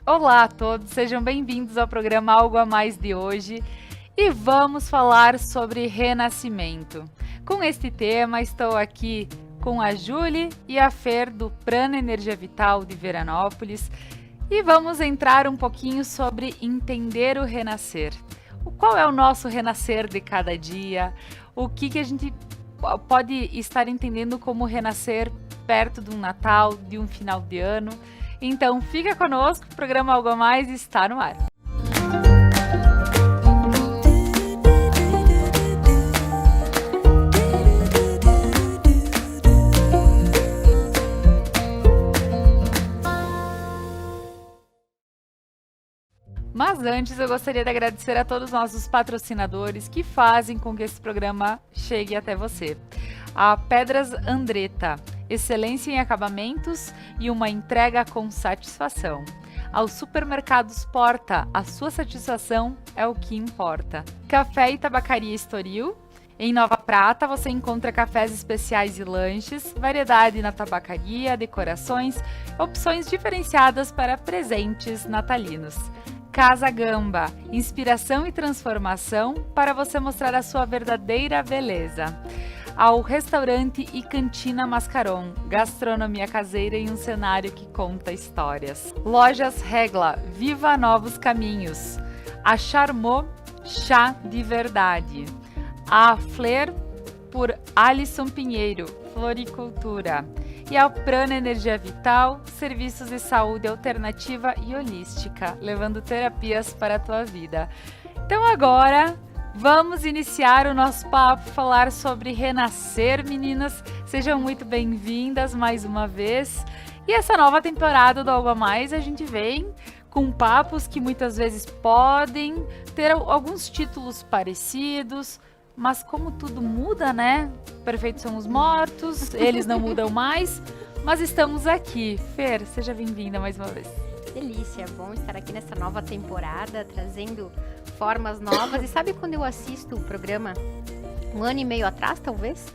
Olá a todos, sejam bem-vindos ao programa Algo a Mais de hoje e vamos falar sobre renascimento. Com este tema, estou aqui com a Júlia e a Fer do Prana Energia Vital de Veranópolis e vamos entrar um pouquinho sobre entender o renascer. Qual é o nosso renascer de cada dia? O que a gente pode estar entendendo como renascer perto de um Natal, de um final de ano? Então, fica conosco, o programa Algo a Mais está no ar. Mas antes, eu gostaria de agradecer a todos os nossos patrocinadores que fazem com que esse programa chegue até você. A Pedras Andretta, excelência em acabamentos e uma entrega com satisfação. Aos supermercados Porta, a sua satisfação é o que importa. Café e Tabacaria Estoril. Em Nova Prata você encontra cafés especiais e lanches, variedade na tabacaria, decorações, opções diferenciadas para presentes natalinos. Casa Gamba, inspiração e transformação para você mostrar a sua verdadeira beleza. Ao Restaurante e Cantina Mascaron, gastronomia caseira em um cenário que conta histórias. Lojas Regla, viva novos caminhos. A Charmot, chá de verdade. A Flair, por Alisson Pinheiro, floricultura. E ao Prana Energia Vital, serviços de saúde alternativa e holística, levando terapias para a tua vida. Então agora, vamos iniciar o nosso papo, falar sobre renascer, meninas. Sejam muito bem-vindas mais uma vez. E essa nova temporada do Algo a Mais, a gente vem com papos que muitas vezes podem ter alguns títulos parecidos, mas como tudo muda, né? Perfeitos são os mortos, eles não mudam mais, mas estamos aqui. Fer, seja bem-vinda mais uma vez. Delícia, bom estar aqui nessa nova temporada, trazendo formas novas. E sabe quando eu assisto o programa 1 ano e meio atrás, talvez?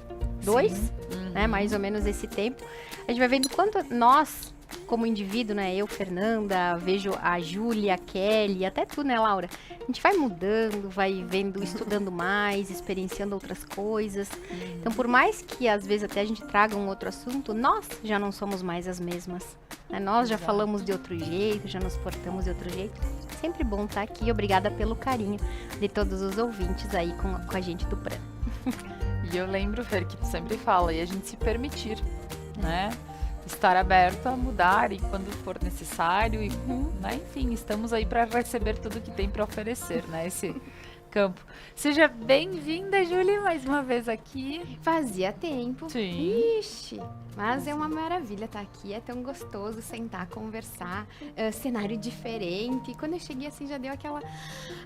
2, né? Mais ou menos esse tempo. A gente vai vendo quanto nós, como indivíduo, né? Eu, Fernanda, vejo a Júlia, a Kelly, até tu, né, Laura? A gente vai mudando, vai vendo, estudando mais, experienciando outras coisas. Então, por mais que às vezes até a gente traga um outro assunto, nós já não somos mais as mesmas. Né? Nós já falamos de outro jeito, já nos portamos de outro jeito. Sempre bom estar aqui. Obrigada pelo carinho de todos os ouvintes aí com a gente do Prana. E eu lembro, Fer, que tu sempre fala, e a gente se permitir, né? Estar aberto a mudar e quando for necessário, e, né? Enfim, estamos aí para receber tudo que tem para oferecer, né? Esse campo. Seja bem-vinda, Júlia, mais uma vez aqui. Fazia tempo. Sim. Ixi, mas é uma maravilha estar aqui, é tão gostoso sentar, conversar, cenário diferente. E quando eu cheguei assim já deu aquela,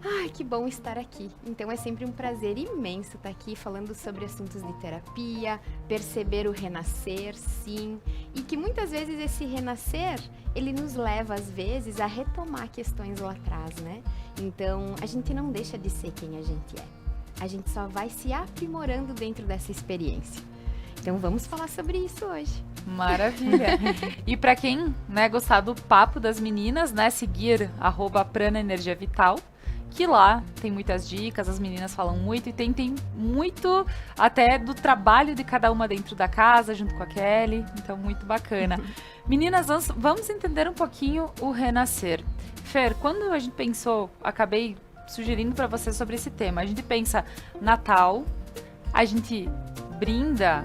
ai, que bom estar aqui. Então é sempre um prazer imenso estar aqui falando sobre assuntos de terapia, perceber o renascer, sim. E que muitas vezes esse renascer, ele nos leva às vezes a retomar questões lá atrás, né? Então a gente não deixa de ser quem a gente é. A gente só vai se aprimorando dentro dessa experiência. Então vamos falar sobre isso hoje. Maravilha. E para quem, né, gostar do papo das meninas, né, seguir @Prana Energia Vital, que lá tem muitas dicas, as meninas falam muito e tem muito até do trabalho de cada uma dentro da casa, junto com a Kelly, então muito bacana. Meninas, vamos entender um pouquinho o renascer. Fer, quando a gente pensou, acabei sugerindo para você sobre esse tema, a gente pensa Natal, a gente brinda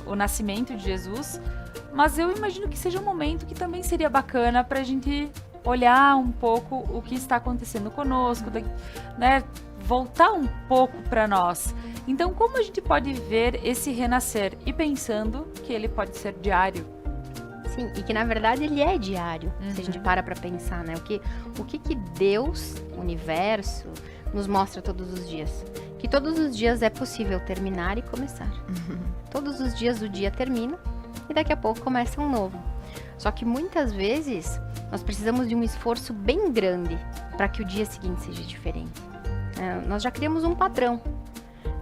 o nascimento de Jesus, mas eu imagino que seja um momento que também seria bacana para a gente olhar um pouco o que está acontecendo conosco, né? Voltar um pouco para nós. Então, como a gente pode ver esse renascer? E pensando que ele pode ser diário. Sim, e que na verdade ele é diário, se a gente para pensar, né? O que Deus, o universo, nos mostra todos os dias? Que todos os dias é possível terminar e começar. Todos os dias o dia termina e daqui a pouco começa um novo. Só que muitas vezes nós precisamos de um esforço bem grande para que o dia seguinte seja diferente. Nós já criamos um padrão.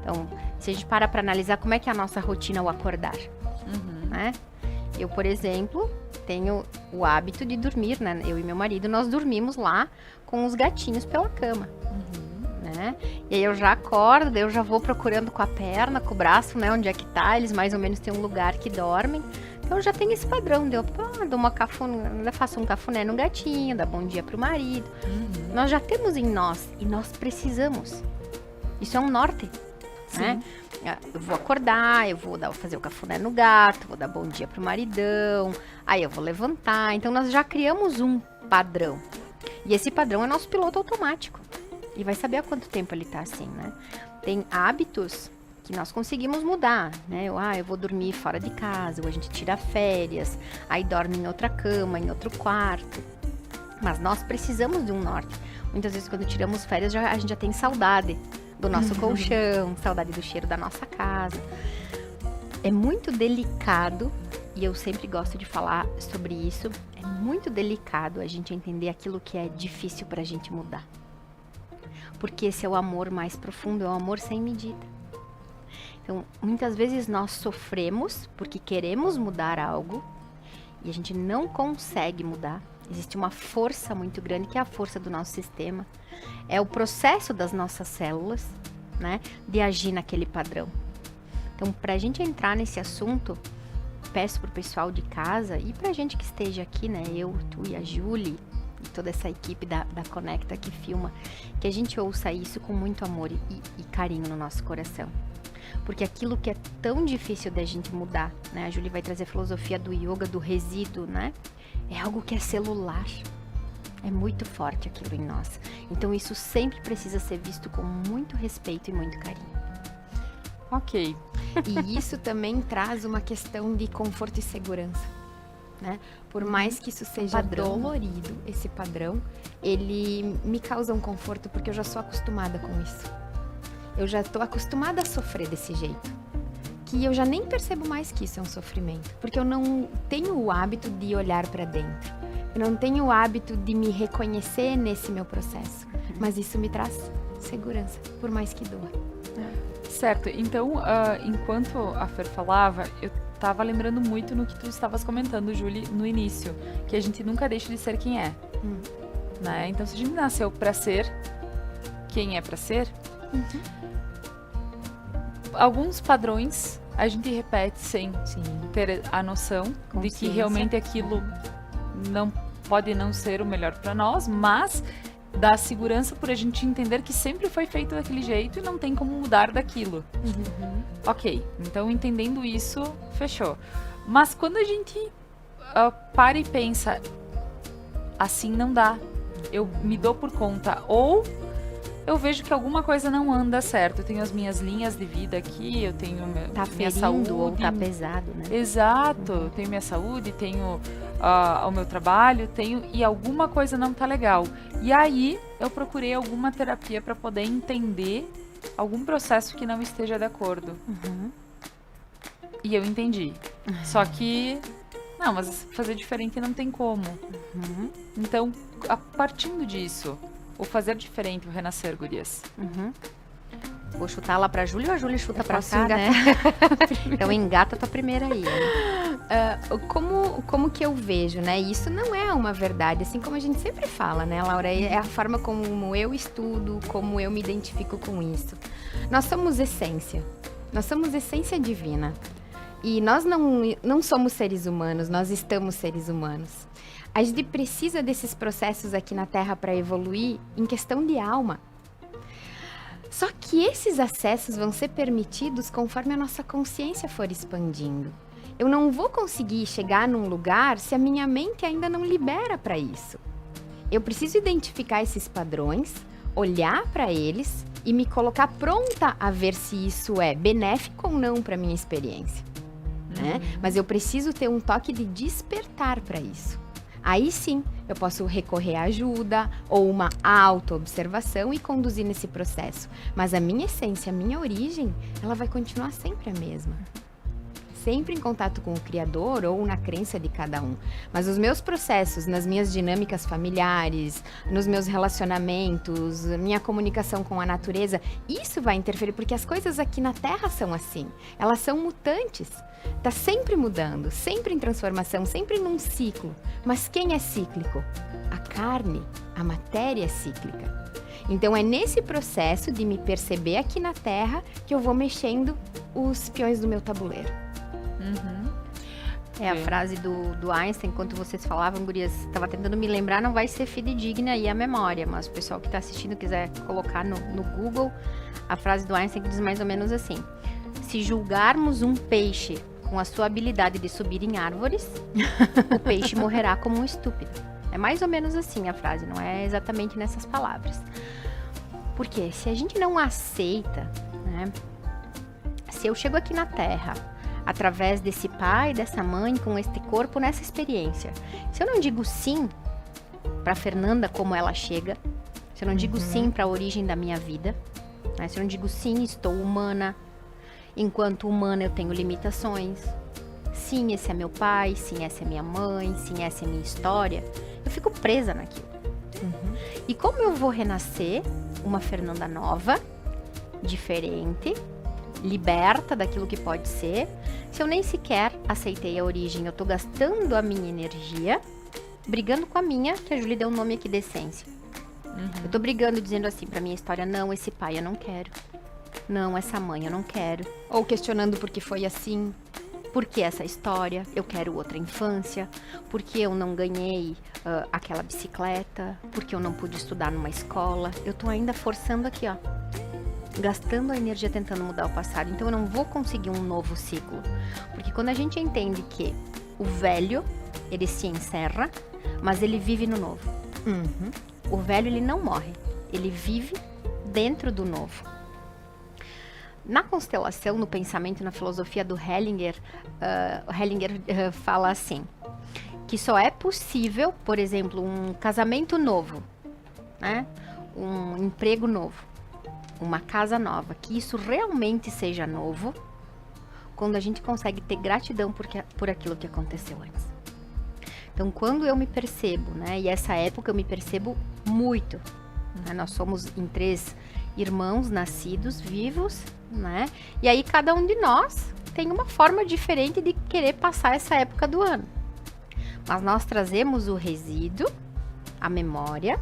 Então, se a gente para analisar como é que é a nossa rotina ao acordar, né? Eu, por exemplo, tem o hábito de dormir, né? Eu e meu marido, nós dormimos lá com os gatinhos pela cama. Né? E aí eu já acordo, daí eu já vou procurando com a perna, com o braço, né? Onde é que tá, eles mais ou menos têm um lugar que dormem. Então já tem esse padrão, dou uma cafuné, faço um cafuné no gatinho, dá bom dia pro marido. Nós já temos em nós, e nós precisamos. Isso é um norte, né? Eu vou acordar, eu vou fazer o cafuné no gato, vou dar bom dia pro maridão, aí eu vou levantar. Então nós já criamos um padrão. E esse padrão é nosso piloto automático. E vai saber há quanto tempo ele tá assim, né? Tem hábitos que nós conseguimos mudar, né? Eu vou dormir fora de casa, ou a gente tira férias, aí dorme em outra cama, em outro quarto. Mas nós precisamos de um norte. Muitas vezes quando tiramos férias, a gente já tem saudade do nosso colchão, saudade do cheiro da nossa casa. É muito delicado, e eu sempre gosto de falar sobre isso, é muito delicado a gente entender aquilo que é difícil pra gente mudar. Porque esse é o amor mais profundo, é o amor sem medida. Então, muitas vezes nós sofremos porque queremos mudar algo e a gente não consegue mudar. Existe uma força muito grande, que é a força do nosso sistema. É o processo das nossas células, né, de agir naquele padrão. Então, para a gente entrar nesse assunto, peço pro pessoal de casa e pra gente que esteja aqui, né, eu, tu e a Julie, e toda essa equipe da Conecta que filma, que a gente ouça isso com muito amor e carinho no nosso coração. Porque aquilo que é tão difícil da gente mudar, né? A Julie vai trazer a filosofia do yoga, do resíduo, né? É algo que é celular. É muito forte aquilo em nós. Então isso sempre precisa ser visto com muito respeito e muito carinho. Ok. E isso também traz uma questão de conforto e segurança, né? Por mais que isso seja dolorido, esse padrão, ele me causa um conforto porque eu já sou acostumada com isso. Eu já estou acostumada a sofrer desse jeito, que eu já nem percebo mais que isso é um sofrimento, porque eu não tenho o hábito de olhar para dentro. Eu não tenho o hábito de me reconhecer nesse meu processo, mas isso me traz segurança, por mais que doa. Certo, então, enquanto a Fer falava, eu tava lembrando muito no que tu estavas comentando, Julie, no início, que a gente nunca deixa de ser quem é, né? Então, se a gente nasceu pra ser quem é pra ser, alguns padrões a gente repete sem ter a noção de que realmente aquilo não pode não ser o melhor pra nós, mas dá segurança por a gente entender que sempre foi feito daquele jeito e não tem como mudar daquilo. Ok, então entendendo isso, fechou. Mas quando a gente para e pensa, assim não dá, eu me dou por conta, ou eu vejo que alguma coisa não anda certo, eu tenho as minhas linhas de vida aqui, eu tenho minha saúde. Ou tá pesado, né? Exato, eu tenho minha saúde, tenho o meu trabalho, e alguma coisa não tá legal. E aí eu procurei alguma terapia para poder entender algum processo que não esteja de acordo. E eu entendi. Só que, não, mas fazer diferente não tem como. Então, partindo disso, o fazer diferente, o renascer, gurias. Vou chutar lá pra Júlia ou a Júlia chuta pra posso cá, né? Então engata tua primeira aí. Como que eu vejo, né? Isso não é uma verdade, assim como a gente sempre fala, né, Laura? É a forma como eu estudo, como eu me identifico com isso. Nós somos essência. Nós somos essência divina. E nós não somos seres humanos, nós estamos seres humanos. A gente precisa desses processos aqui na Terra para evoluir em questão de alma. Só que esses acessos vão ser permitidos conforme a nossa consciência for expandindo. Eu não vou conseguir chegar num lugar se a minha mente ainda não libera para isso. Eu preciso identificar esses padrões, olhar para eles e me colocar pronta a ver se isso é benéfico ou não para minha experiência, né? Mas eu preciso ter um toque de despertar para isso. Aí sim, eu posso recorrer à ajuda ou uma auto-observação e conduzir nesse processo. Mas a minha essência, a minha origem, ela vai continuar sempre a mesma. sempre em contato com o Criador ou na crença de cada um. Mas os meus processos, nas minhas dinâmicas familiares, nos meus relacionamentos, minha comunicação com a natureza, isso vai interferir, porque as coisas aqui na Terra são assim. Elas são mutantes. Tá sempre mudando, sempre em transformação, sempre num ciclo. Mas quem é cíclico? A carne, a matéria é cíclica. Então é nesse processo de me perceber aqui na Terra que eu vou mexendo os peões do meu tabuleiro. É a frase do Einstein, enquanto vocês falavam, gurias, estava tentando me lembrar, não vai ser fidedigna aí a memória, mas o pessoal que está assistindo quiser colocar no Google, a frase do Einstein que diz mais ou menos assim: se julgarmos um peixe com a sua habilidade de subir em árvores, o peixe morrerá como um estúpido. É mais ou menos assim a frase, não é exatamente nessas palavras. Porque se a gente não aceita, né? Se eu chego aqui na Terra, através desse pai, dessa mãe, com este corpo, nessa experiência, se eu não digo sim para Fernanda como ela chega, se eu não digo sim para a origem da minha vida, né? Se eu não digo sim, estou humana, enquanto humana eu tenho limitações, sim, esse é meu pai, sim, essa é minha mãe, sim, essa é minha história, eu fico presa naquilo. E como eu vou renascer uma Fernanda nova, diferente, liberta daquilo que pode ser, se eu nem sequer aceitei a origem? Eu tô gastando a minha energia brigando com a minha, que a Júlia deu o nome aqui de essência. Eu tô brigando, dizendo assim pra minha história: não, esse pai eu não quero, não, essa mãe eu não quero, Ou questionando por que foi assim. por que essa história? Eu quero outra infância. Por que eu não ganhei aquela bicicleta? Por que eu não pude estudar numa escola? Eu tô ainda forçando aqui, ó, gastando a energia tentando mudar o passado. Então eu não vou conseguir um novo ciclo. Porque quando a gente entende que o velho, ele se encerra, mas ele vive no novo. O velho, ele não morre. Ele vive dentro do novo. Na constelação, no pensamento, na filosofia do Hellinger, fala assim, que só é possível, por exemplo, um casamento novo, né? Um emprego novo, uma casa nova, que isso realmente seja novo, quando a gente consegue ter gratidão por aquilo que aconteceu antes. Então, quando eu me percebo, né? E essa época eu me percebo muito, né? Nós somos em 3 irmãos nascidos, vivos, né? E aí cada um de nós tem uma forma diferente de querer passar essa época do ano. Mas nós trazemos o resíduo, a memória,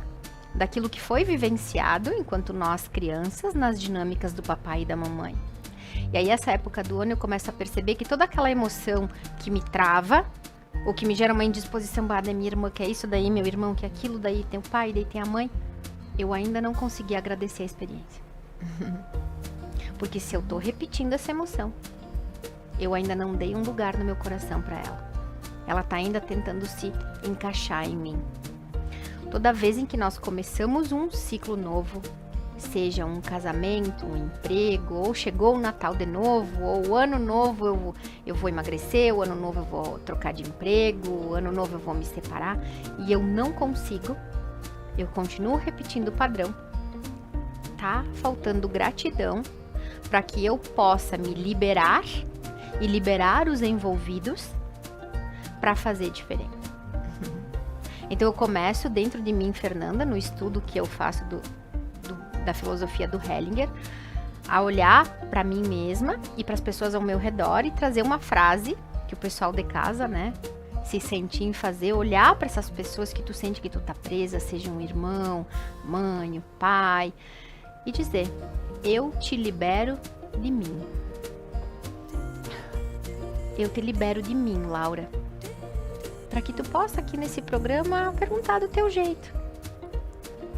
daquilo que foi vivenciado enquanto nós crianças, nas dinâmicas do papai e da mamãe. E aí essa época do ano eu começo a perceber que toda aquela emoção que me trava, ou que me gera uma indisposição, da minha irmã quer isso, daí meu irmão quer aquilo, daí tem o pai, daí tem a mãe, eu ainda não consegui agradecer a experiência. Porque se eu tô repetindo essa emoção, eu ainda não dei um lugar no meu coração para ela. Ela tá ainda tentando se encaixar em mim. Toda vez em que nós começamos um ciclo novo, seja um casamento, um emprego, ou chegou o Natal de novo, ou o ano novo eu vou emagrecer, o ano novo eu vou trocar de emprego, o ano novo eu vou me separar, e eu não consigo, eu continuo repetindo o padrão. Tá faltando gratidão para que eu possa me liberar e liberar os envolvidos para fazer diferente. Então eu começo dentro de mim, Fernanda, no estudo que eu faço da filosofia do Hellinger, a olhar para mim mesma e para as pessoas ao meu redor e trazer uma frase que o pessoal de casa, né, se sentir em fazer, olhar para essas pessoas que tu sente que tu tá presa, seja um irmão, mãe, pai, e dizer: eu te libero de mim. Eu te libero de mim, Laura. Para que tu possa aqui nesse programa perguntar do teu jeito,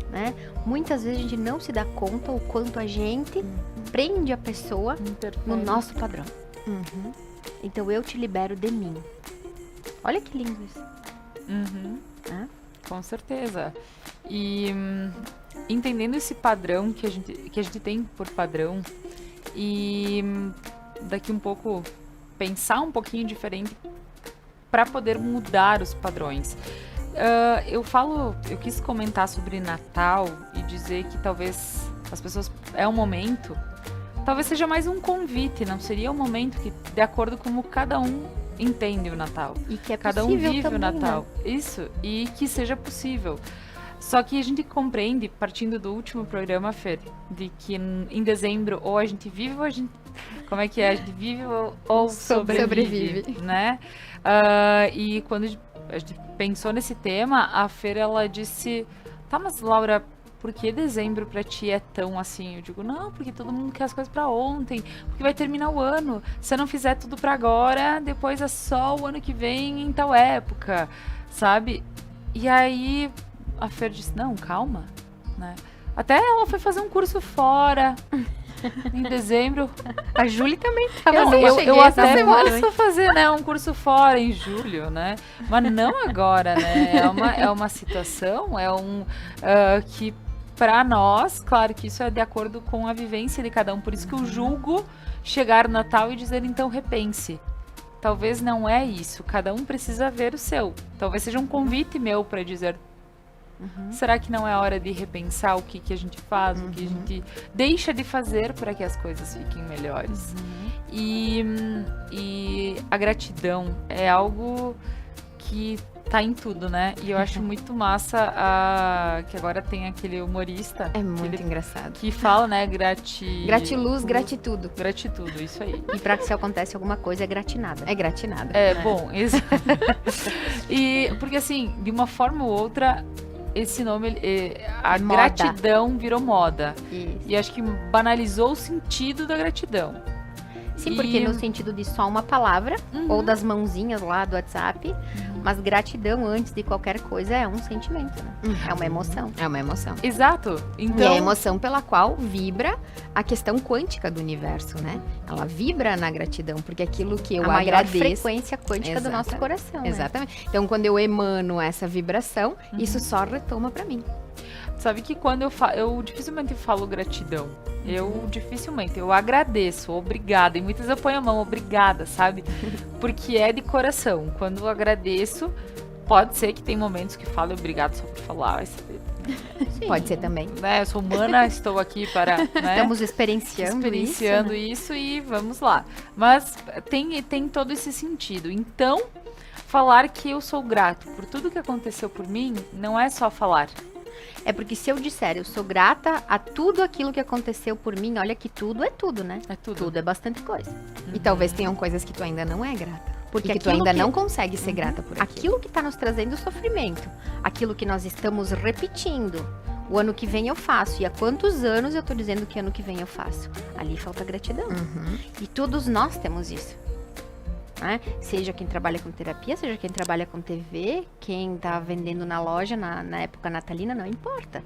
né? Muitas vezes a gente não se dá conta o quanto a gente prende a pessoa no nosso padrão. Então eu te libero de mim. Olha que lindo isso. Com certeza. E entendendo esse padrão que a gente tem por padrão, e daqui um pouco pensar um pouquinho diferente para poder mudar os padrões. Eu quis comentar sobre Natal e dizer que talvez as pessoas, é um momento talvez seja mais um convite, não seria um momento que, de acordo com como cada um entende o Natal. E que é Cada um possível vive também, o Natal. né? Isso, e que seja possível. Só que a gente compreende, partindo do último programa, Fer, de que em dezembro ou a gente vive ou a gente... Como é que é? A gente vive ou sobrevive, né? E quando a gente pensou nesse tema, a Fer, ela disse... Tá, mas Laura, por que dezembro pra ti é tão assim? Eu digo, não, porque todo mundo quer as coisas pra ontem, porque vai terminar o ano. Se eu não fizer tudo pra agora, depois é só o ano que vem em tal época, sabe? E aí a Fer disse, não, calma, né? Até ela foi fazer um curso fora em dezembro. A Júlia também tava Eu até posso fazer, né, um curso fora em julho, né? Mas não agora, né? É uma situação, que para nós, claro que isso é de acordo com a vivência de cada um. Por isso que eu julgo chegar no Natal e dizer, então repense. Talvez não é isso. Cada um precisa ver o seu. Talvez seja um convite meu para dizer, será que não é hora de repensar o que a gente faz, o que a gente deixa de fazer para que as coisas fiquem melhores? E a gratidão é algo que tá em tudo, né? E eu acho muito massa que agora tem aquele humorista. É muito engraçado. Que fala, né? Gratiluz, gratitudo. Gratitudo, isso aí. E pra que se acontece alguma coisa é gratinada. É gratinada. Bom, isso. E porque assim, de uma forma ou outra, esse nome, a Moda. gratidão virou moda. Isso. E acho que banalizou o sentido da gratidão. Sim, porque no sentido de só uma palavra, ou das mãozinhas lá do WhatsApp, mas gratidão antes de qualquer coisa é um sentimento, né? É uma emoção. É uma emoção. Exato. E é Então, a emoção pela qual vibra a questão quântica do universo, né? Ela vibra na gratidão, porque aquilo que eu a maior agradeço... frequência quântica do nosso Exatamente. coração, né? Exatamente. Então, quando eu emano essa vibração, isso só retoma pra mim. sabe que quando eu dificilmente falo gratidão. Eu agradeço, obrigada. E muitas eu ponho a mão, obrigada, sabe? Porque é de coração. Quando eu agradeço, pode ser que tem momentos que falo obrigado só por falar, vai saber. Sim. Pode ser também. Né? Eu sou humana, estou aqui para... Né? Estamos experienciando Isso e vamos lá. Mas tem todo esse sentido. Então, falar que eu sou grato por tudo que aconteceu por mim, não é só falar. É porque se eu disser, eu sou grata a tudo aquilo que aconteceu por mim, olha que tudo é tudo, né? É tudo. Tudo é bastante coisa. E talvez tenham coisas que tu ainda não é grata. Porque E que tu aquilo ainda que- não consegue ser grata por aquilo. Aquilo que está nos trazendo sofrimento, aquilo que nós estamos repetindo. O ano que vem eu faço. E há quantos anos eu tô dizendo que ano que vem eu faço? Ali falta gratidão. Uhum. E todos nós temos isso. Né? Seja quem trabalha com terapia, seja quem trabalha com TV, quem tá vendendo na loja na época natalina, não importa.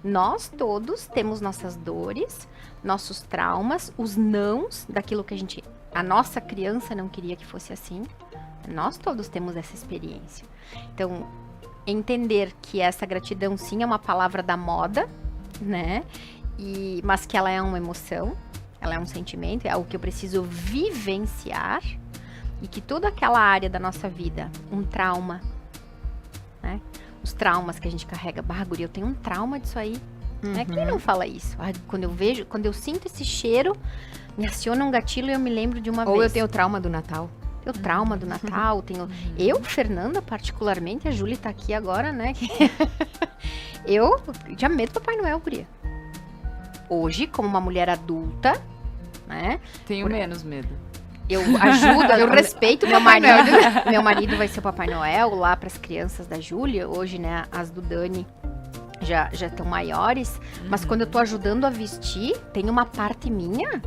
Nós todos temos nossas dores, nossos traumas, os nãos daquilo que a nossa criança não queria que fosse assim. Nós todos temos essa experiência. Então, entender que essa gratidão sim é uma palavra da moda, né? Mas que ela é uma emoção, ela é um sentimento, é algo que eu preciso vivenciar. E que toda aquela área da nossa vida, um trauma, né? Os traumas que a gente carrega. Bah, guria, eu tenho um trauma disso aí. Né? Quem não fala isso? Ai, quando eu sinto esse cheiro, me aciona um gatilho e eu me lembro de uma Ou vez. eu tenho trauma do Natal. Eu trauma do Natal, tenho... Eu, Fernanda, particularmente, a Júlia tá aqui agora, né? Eu tinha medo do Papai Noel, guria. Hoje, como uma mulher adulta, né? Tenho menos medo. Eu ajudo, Eu respeito o meu Papai marido. Noel. Meu marido vai ser o Papai Noel lá para as crianças da Júlia. Hoje, né, as do Dani já estão maiores. Mas quando eu tô ajudando a vestir, tem uma parte minha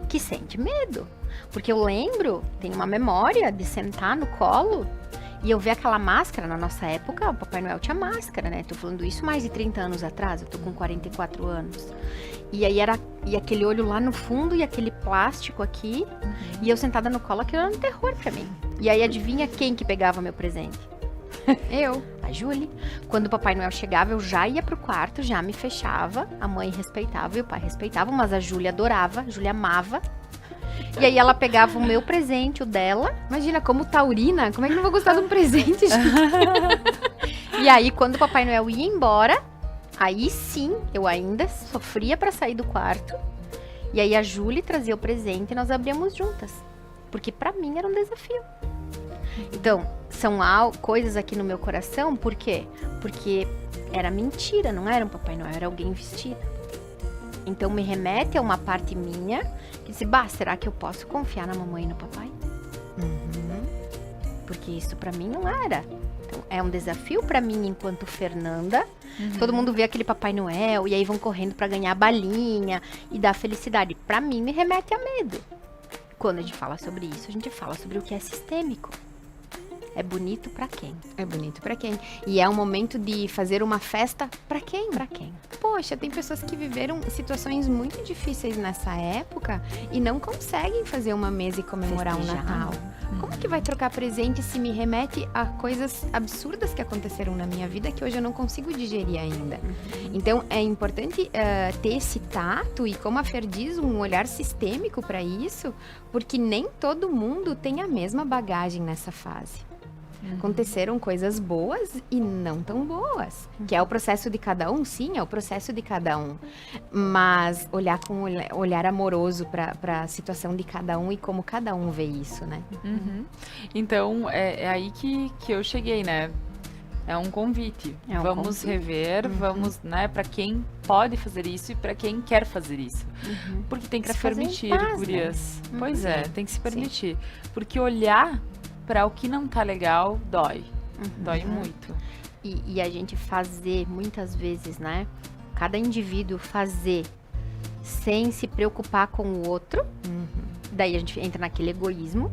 que sente medo. Porque eu lembro, tenho uma memória de sentar no colo e eu ver aquela máscara. Na nossa época, o Papai Noel tinha máscara, né? Tô falando isso mais de 30 anos atrás, eu tô com 44 anos. E aí e aquele olho lá no fundo e aquele plástico aqui. E eu sentada no colo, aquilo era um terror pra mim. E aí adivinha quem que pegava meu presente? Eu. A Júlia. Quando o Papai Noel chegava, eu já ia pro quarto, já me fechava. A mãe respeitava e o pai respeitava, mas a Júlia adorava, a Júlia amava. E aí ela pegava o meu presente, o dela. Imagina, como taurina, como é que eu não vou gostar de um presente, gente? E aí, quando o Papai Noel ia embora, aí sim, eu ainda sofria pra sair do quarto. E aí a Júlia trazia o presente e nós abríamos juntas. Porque pra mim era um desafio. Então, são coisas aqui no meu coração, por quê? Porque era mentira, não era um Papai Noel, era alguém vestido. Então me remete a uma parte minha que disse, será que eu posso confiar na mamãe e no papai? Porque isso pra mim não era. Então, é um desafio pra mim enquanto Fernanda. Todo mundo vê aquele Papai Noel e aí vão correndo pra ganhar a balinha e dar felicidade. Pra mim me remete a medo. Quando a gente fala sobre isso, a gente fala sobre o que é sistêmico. É bonito pra quem? É bonito pra quem? E é um momento de fazer uma festa pra quem? Pra quem? Poxa, tem pessoas que viveram situações muito difíceis nessa época e não conseguem fazer uma mesa e comemorar um Festejar. Natal. Como que vai trocar presente se me remete a coisas absurdas que aconteceram na minha vida que hoje eu não consigo digerir ainda? Então, é importante ter esse tato e, como a Fer diz, um olhar sistêmico para isso, porque nem todo mundo tem a mesma bagagem nessa fase. Aconteceram coisas boas e não tão boas. Que é o processo de cada um, sim, é o processo de cada um. Mas olhar com olhar amoroso para a situação de cada um e como cada um vê isso, né? Então, é aí que eu cheguei, né? É um convite. É um Vamos convite. rever, vamos, né, para quem pode fazer isso e para quem quer fazer isso. Porque tem que Pra se fazer em permitir, paz, gurias. né? Pois é, tem que se permitir. Porque olhar para o que não tá legal dói. Dói muito. E a gente fazer, muitas vezes, né? Cada indivíduo fazer sem se preocupar com o outro. Daí a gente entra naquele egoísmo.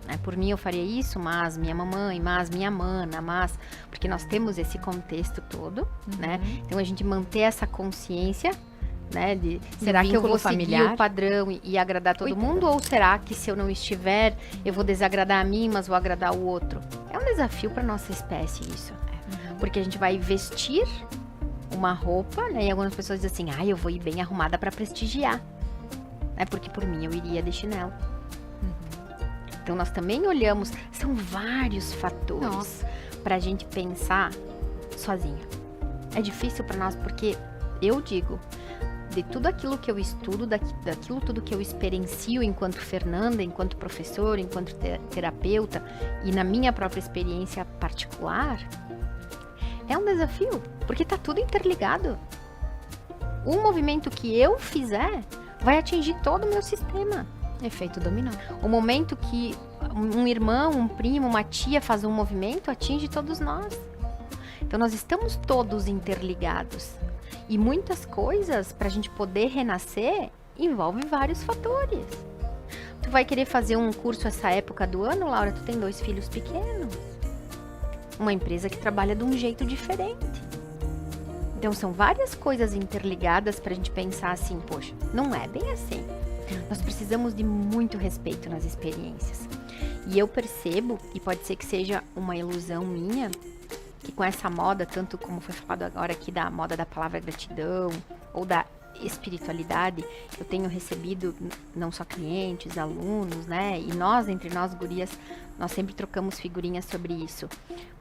Né? Por mim eu faria isso, mas minha mamãe, mas minha mana, mas... Porque nós temos esse contexto todo, né? Então a gente manter essa consciência, né? De será que eu vínculo vou seguir familiar. o padrão e agradar todo mundo? Ou será que se eu não estiver, eu vou desagradar a mim, mas vou agradar o outro? É um desafio para nossa espécie isso. Porque a gente vai vestir uma roupa, né? E algumas pessoas dizem assim, eu vou ir bem arrumada para prestigiar. Né? Porque por mim eu iria de chinelo. Então nós também olhamos, são vários fatores para a gente pensar sozinha. É difícil para nós porque eu digo, de tudo aquilo que eu estudo, daquilo tudo que eu experiencio enquanto Fernanda, enquanto professora, enquanto terapeuta e na minha própria experiência particular, é um desafio, porque tá tudo interligado. Um movimento que eu fizer vai atingir todo o meu sistema. Efeito dominó. O momento que um irmão, um primo, uma tia faz um movimento, atinge todos nós. Então nós estamos todos interligados. E muitas coisas, para a gente poder renascer, envolve vários fatores. Tu vai querer fazer um curso essa época do ano, Laura? Tu tem 2 filhos pequenos. Uma empresa que trabalha de um jeito diferente. Então são várias coisas interligadas para a gente pensar assim, poxa, não é bem assim. Nós precisamos de muito respeito nas experiências. E eu percebo, e pode ser que seja uma ilusão minha, que com essa moda, tanto como foi falado agora aqui da moda da palavra gratidão, ou da espiritualidade, eu tenho recebido não só clientes, alunos, né? E nós, entre nós gurias, nós sempre trocamos figurinhas sobre isso.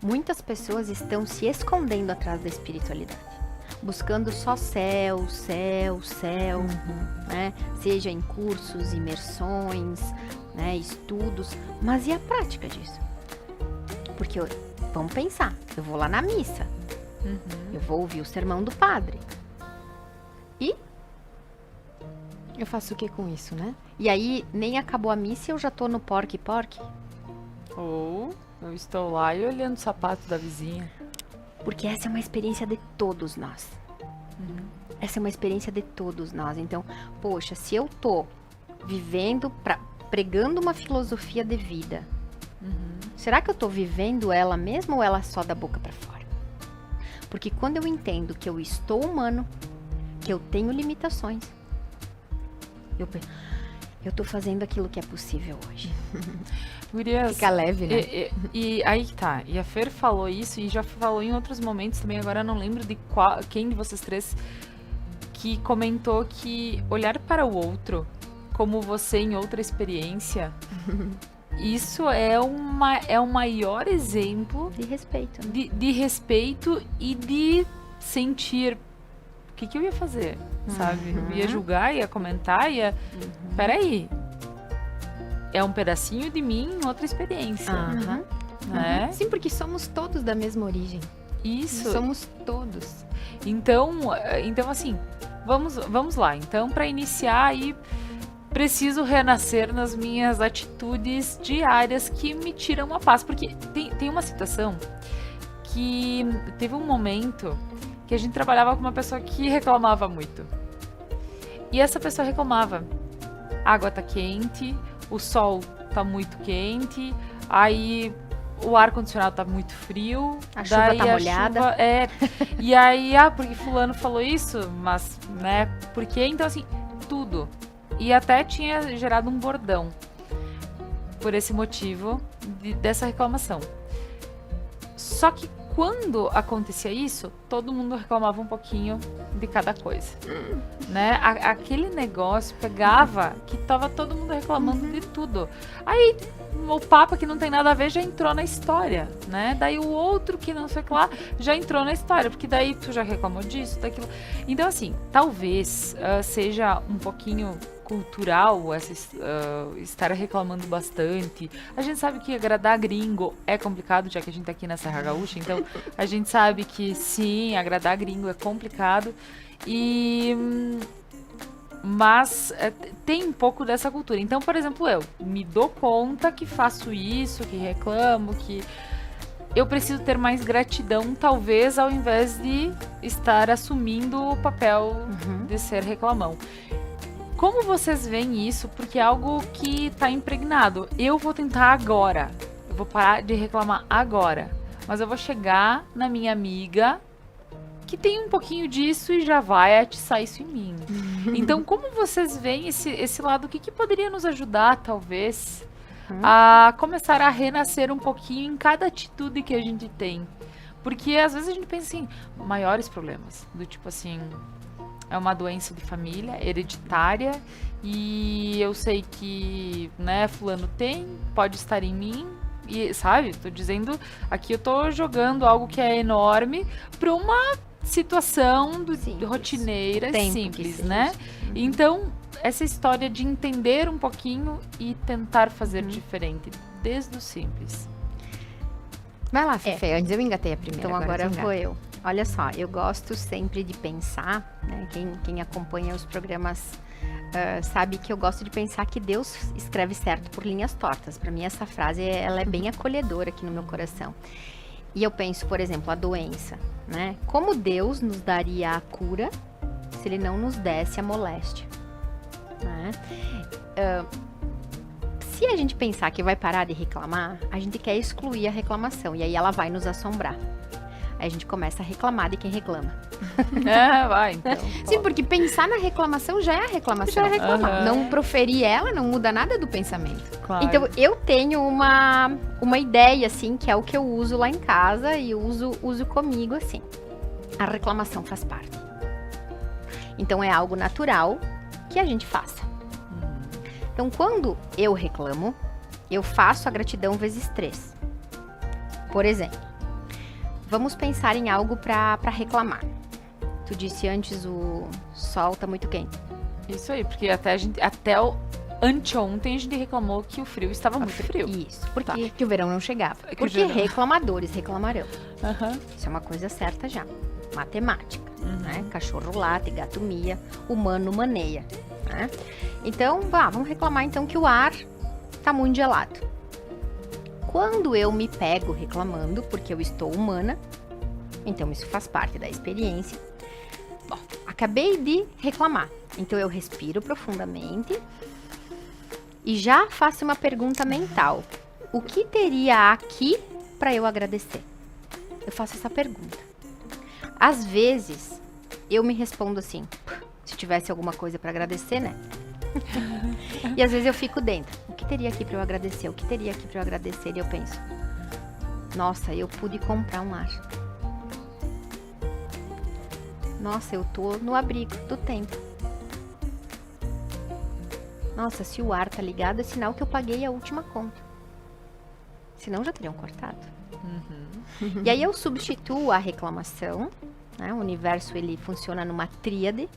Muitas pessoas estão se escondendo atrás da espiritualidade. Buscando só céu, céu, céu, né? Seja em cursos, imersões, né? Estudos, mas e a prática disso? Porque vamos pensar, eu vou lá na missa, eu vou ouvir o sermão do padre, e Eu faço o que com isso, né? E aí nem acabou a missa e eu já tô no porque. Ou eu estou lá e olhando o sapato da vizinha. Porque essa é uma experiência de todos nós. Essa é uma experiência de todos nós. Então, poxa, se eu tô vivendo, pregando uma filosofia de vida, será que eu tô vivendo ela mesmo ou ela só da boca pra fora? Porque quando eu entendo que eu estou humano, que eu tenho limitações, eu tô fazendo aquilo que é possível hoje. Gurias, Fica leve, né? e aí que tá. E a Fer falou isso e já falou em outros momentos também. Agora eu não lembro de quem de vocês três que comentou que olhar para o outro como você em outra experiência, isso é o maior exemplo De respeito, né? de respeito e de sentir que eu ia fazer, sabe? Eu ia julgar, ia comentar, Peraí, é um pedacinho de mim em outra experiência, né? Sim, porque somos todos da mesma origem. Isso. Somos todos. Então assim, vamos lá. Então, para iniciar aí, preciso renascer nas minhas atitudes diárias que me tiram a paz. Porque tem uma situação que teve um momento que a gente trabalhava com uma pessoa que reclamava muito. E essa pessoa reclamava. A água tá quente, o sol tá muito quente, aí o ar-condicionado tá muito frio. A chuva tá molhada. E aí, porque fulano falou isso, mas, né, por quê? Então, assim, tudo. E até tinha gerado um bordão por esse motivo dessa reclamação. Só que quando acontecia isso, todo mundo reclamava um pouquinho de cada coisa, né? Aquele negócio pegava que tava todo mundo reclamando de tudo. Aí o papo que não tem nada a ver já entrou na história, né? Daí o outro que não sei o que lá já entrou na história, porque daí tu já reclamou disso, daquilo. Então, assim, talvez seja um pouquinho cultural estar reclamando bastante. A gente sabe que agradar gringo é complicado, já que a gente tá aqui na Serra Gaúcha, então a gente sabe que sim, agradar gringo é complicado. Mas tem um pouco dessa cultura. Então, por exemplo, eu me dou conta que faço isso, que reclamo, que eu preciso ter mais gratidão, talvez, ao invés de estar assumindo o papel de ser reclamão. Como vocês veem isso? Porque é algo que tá impregnado. Eu vou tentar agora. Eu vou parar de reclamar agora. Mas eu vou chegar na minha amiga que tem um pouquinho disso e já vai atiçar isso em mim. Então, como vocês veem esse lado? O que poderia nos ajudar, talvez, a começar a renascer um pouquinho em cada atitude que a gente tem? Porque às vezes a gente pensa assim, maiores problemas. Do tipo assim, é uma doença de família, hereditária, e eu sei que, né, fulano tem, pode estar em mim, e, sabe? Tô dizendo, aqui eu tô jogando algo que é enorme para uma situação rotineira, simples, né? Então, essa história de entender um pouquinho e tentar fazer diferente, desde o simples. Vai lá, Fefe, antes eu engatei a primeira. Então agora vou eu. Olha só, eu gosto sempre de pensar, né? Quem acompanha os programas sabe que eu gosto de pensar que Deus escreve certo por linhas tortas. Para mim essa frase ela é bem acolhedora aqui no meu coração. E eu penso, por exemplo, a doença, né? Como Deus nos daria a cura se Ele não nos desse a moléstia, né? Se a gente pensar que vai parar de reclamar, a gente quer excluir a reclamação e aí ela vai nos assombrar. Aí a gente começa a reclamar de quem reclama. Vai, então. Sim, porque pensar na reclamação já é a reclamação. Já é reclamar. Não proferir ela não muda nada do pensamento. Claro. Então, eu tenho uma ideia, assim, que é o que eu uso lá em casa e uso comigo, assim. A reclamação faz parte. Então, é algo natural que a gente faça. Então, quando eu reclamo, eu faço a gratidão vezes 3. Por exemplo, vamos pensar em algo para reclamar. Tu disse antes o sol tá muito quente. Isso aí, porque até anteontem a gente reclamou que o frio estava muito frio. Isso, porque Que o verão não chegava. Porque reclamadores reclamarão. Isso é uma coisa certa já. Matemática, né? Cachorro late, gato mia, humano maneia, né? Então, vamos reclamar então que o ar tá muito gelado. Quando eu me pego reclamando, porque eu estou humana, então isso faz parte da experiência. Bom, acabei de reclamar, então eu respiro profundamente e já faço uma pergunta mental. O que teria aqui para eu agradecer? Eu faço essa pergunta. Às vezes, eu me respondo assim, se tivesse alguma coisa para agradecer, né? E às vezes eu fico dentro. O que teria aqui para eu agradecer? O que teria aqui para eu agradecer? E eu penso, nossa, eu pude comprar um ar. Nossa, eu tô no abrigo do tempo. Nossa, se o ar tá ligado, é sinal que eu paguei a última conta. Senão já teriam cortado. E aí eu substituo a reclamação né? O universo, ele funciona numa tríade,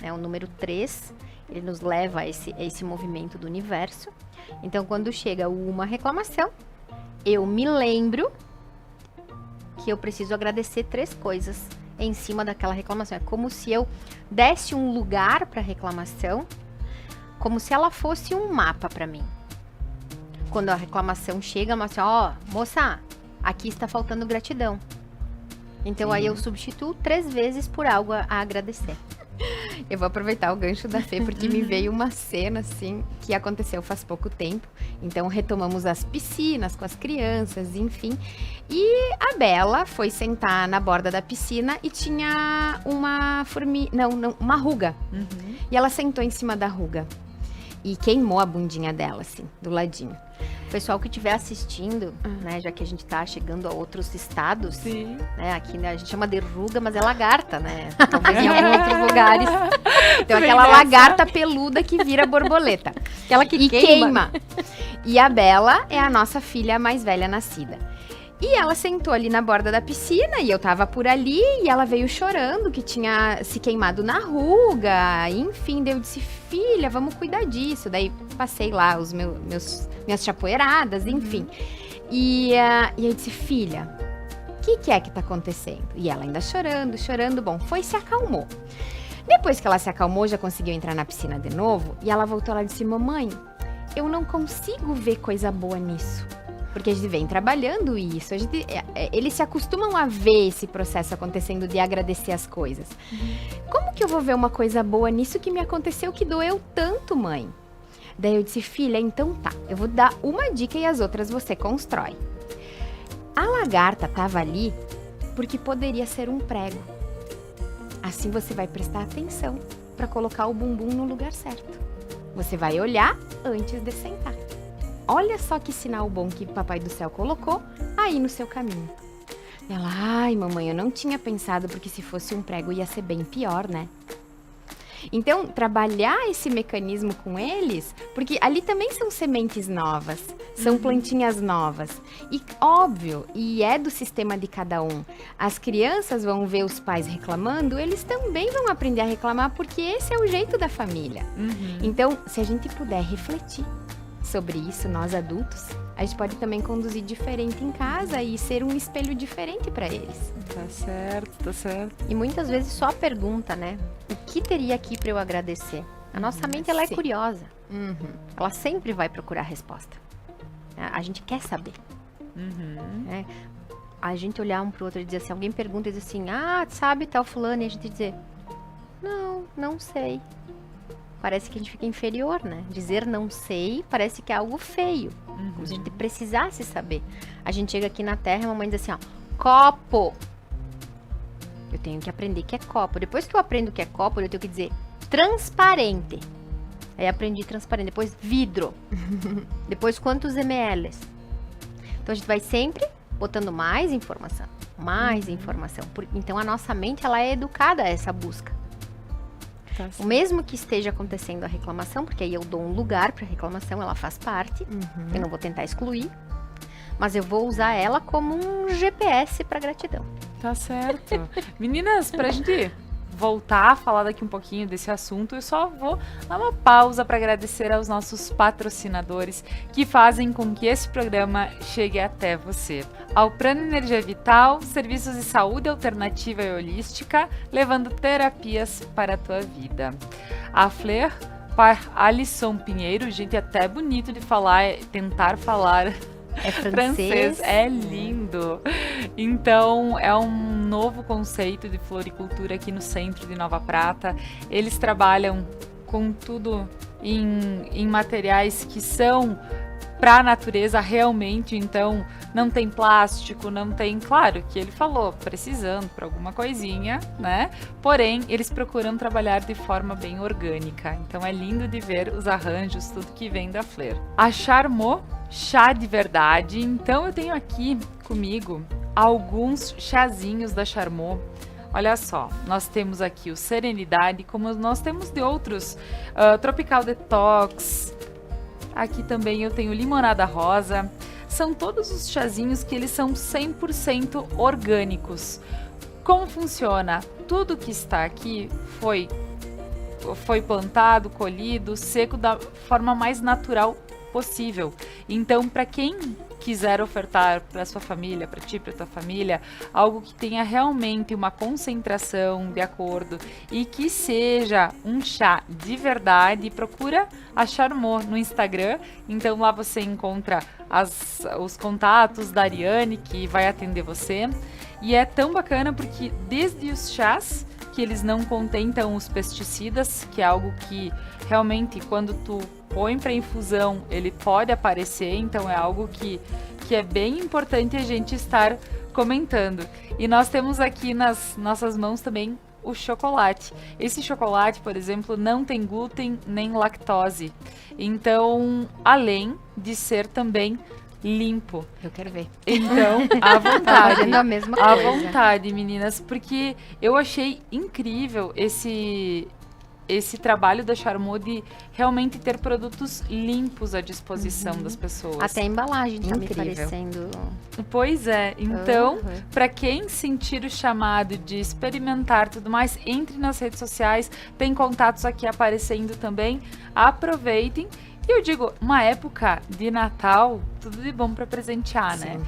né? O número 3, ele nos leva a esse movimento do universo. Então, quando chega uma reclamação, eu me lembro que eu preciso agradecer 3 coisas em cima daquela reclamação. É como se eu desse um lugar para a reclamação, como se ela fosse um mapa para mim. Quando a reclamação chega, mas ó, moça, aqui está faltando gratidão. Então aí eu substituo 3 vezes por algo a agradecer. Eu vou aproveitar o gancho da Fê, porque me veio uma cena, assim, que aconteceu faz pouco tempo. Então, retomamos as piscinas com as crianças, enfim. E a Bela foi sentar na borda da piscina e tinha uma uma ruga. E ela sentou em cima da ruga. E queimou a bundinha dela, assim, do ladinho. Pessoal que estiver assistindo, né, já que a gente tá chegando a outros estados, Sim. né, aqui né, a gente chama de ruga, mas é lagarta, né, talvez em alguns outros lugares. Então aquela lagarta peluda que vira borboleta. Aquela que queima. E a Bela é a nossa filha mais velha nascida. E ela sentou ali na borda da piscina e eu tava por ali e ela veio chorando que tinha se queimado na ruga. Enfim, daí eu disse, filha, vamos cuidar disso. Daí passei lá os minhas chapoeiradas, enfim. E eu disse, filha, o que é que tá acontecendo? E ela ainda chorando. Bom, se acalmou. Depois que ela se acalmou, já conseguiu entrar na piscina de novo. E ela voltou lá e disse, mamãe, eu não consigo ver coisa boa nisso. Porque a gente vem trabalhando isso, eles se acostumam a ver esse processo acontecendo de agradecer as coisas. Como que eu vou ver uma coisa boa nisso que me aconteceu que doeu tanto, mãe? Daí eu disse, filha, então tá, eu vou dar uma dica e as outras você constrói. A lagarta tava ali porque poderia ser um prego. Assim você vai prestar atenção para colocar o bumbum no lugar certo. Você vai olhar antes de sentar. Olha só que sinal bom que Papai do Céu colocou aí no seu caminho. Ela, ai mamãe, eu não tinha pensado, porque se fosse um prego ia ser bem pior, né? Então, trabalhar esse mecanismo com eles, porque ali também são sementes novas, são plantinhas novas. E óbvio, e é do sistema de cada um. As crianças vão ver os pais reclamando, eles também vão aprender a reclamar, porque esse é o jeito da família. Então, se a gente puder refletir sobre isso, nós adultos, a gente pode também conduzir diferente em casa e ser um espelho diferente para eles. Tá certo. E muitas vezes só pergunta, né? O que teria aqui para eu agradecer? A nossa mente, ela é curiosa. Ela sempre vai procurar a resposta. A gente quer saber. Né? A gente olhar um pro outro e dizer assim, alguém pergunta e diz assim, sabe tal fulano? E a gente dizer, não sei. Parece que a gente fica inferior, né? Dizer não sei parece que é algo feio. Como se a gente precisasse saber. A gente chega aqui na Terra e a mamãe diz assim, ó, copo. Eu tenho que aprender que é copo. Depois que eu aprendo que é copo, eu tenho que dizer transparente. Aí aprendi transparente. Depois vidro. Depois quantos ml. Então a gente vai sempre botando mais informação. Mais informação. Então a nossa mente, ela é educada a essa busca. O mesmo que esteja acontecendo a reclamação, porque aí eu dou um lugar para a reclamação, ela faz parte, eu não vou tentar excluir, mas eu vou usar ela como um GPS para gratidão. Tá certo. Meninas, pra gente voltar a falar daqui um pouquinho desse assunto, eu só vou dar uma pausa para agradecer aos nossos patrocinadores que fazem com que esse programa chegue até você. Ao Prana Energia Vital, serviços de saúde alternativa e holística, levando terapias para a tua vida. A Fleur, par Alisson Pinheiro, gente, é até bonito de falar, tentar falar É francês. é lindo. Então, é um novo conceito de floricultura aqui no centro de Nova Prata. Eles trabalham com tudo em materiais que são para a natureza realmente, então não tem plástico, não tem, claro que ele falou, precisando para alguma coisinha, né? Porém, eles procuram trabalhar de forma bem orgânica. Então é lindo de ver os arranjos, tudo que vem da Fleur. A Charmot, chá de verdade. Então eu tenho aqui comigo alguns chazinhos da Charmot. Olha só, nós temos aqui o Serenidade, como nós temos de outros, Tropical Detox. Aqui também eu tenho Limonada Rosa. São todos os chazinhos que eles são 100% orgânicos. Como funciona? Tudo que está aqui foi plantado, colhido, seco da forma mais natural possível. Então, para quem quiser ofertar para sua família, para ti, para tua família, algo que tenha realmente uma concentração de acordo e que seja um chá de verdade, procura a Charmot no Instagram. Então lá você encontra os contatos da Ariane, que vai atender você. E é tão bacana porque desde os chás que eles não contêm os pesticidas, que é algo que realmente quando tu põe para infusão ele pode aparecer, então é algo que é bem importante a gente estar comentando. E nós temos aqui nas nossas mãos também o chocolate. Esse chocolate, por exemplo, não tem glúten nem lactose. Então, além de ser também limpo. Eu quero ver. Então, à Tá vontade. fazendo a mesma À coisa. vontade, meninas, porque eu achei incrível esse trabalho da Charmot de realmente ter produtos limpos à disposição das pessoas. Até a embalagem tá me Incrível. parecendo... Pois é, então, Uhum. para quem sentir o chamado de experimentar tudo mais, entre nas redes sociais, tem contatos aqui aparecendo também, aproveitem. E eu digo, uma época de Natal, tudo de bom para presentear, né?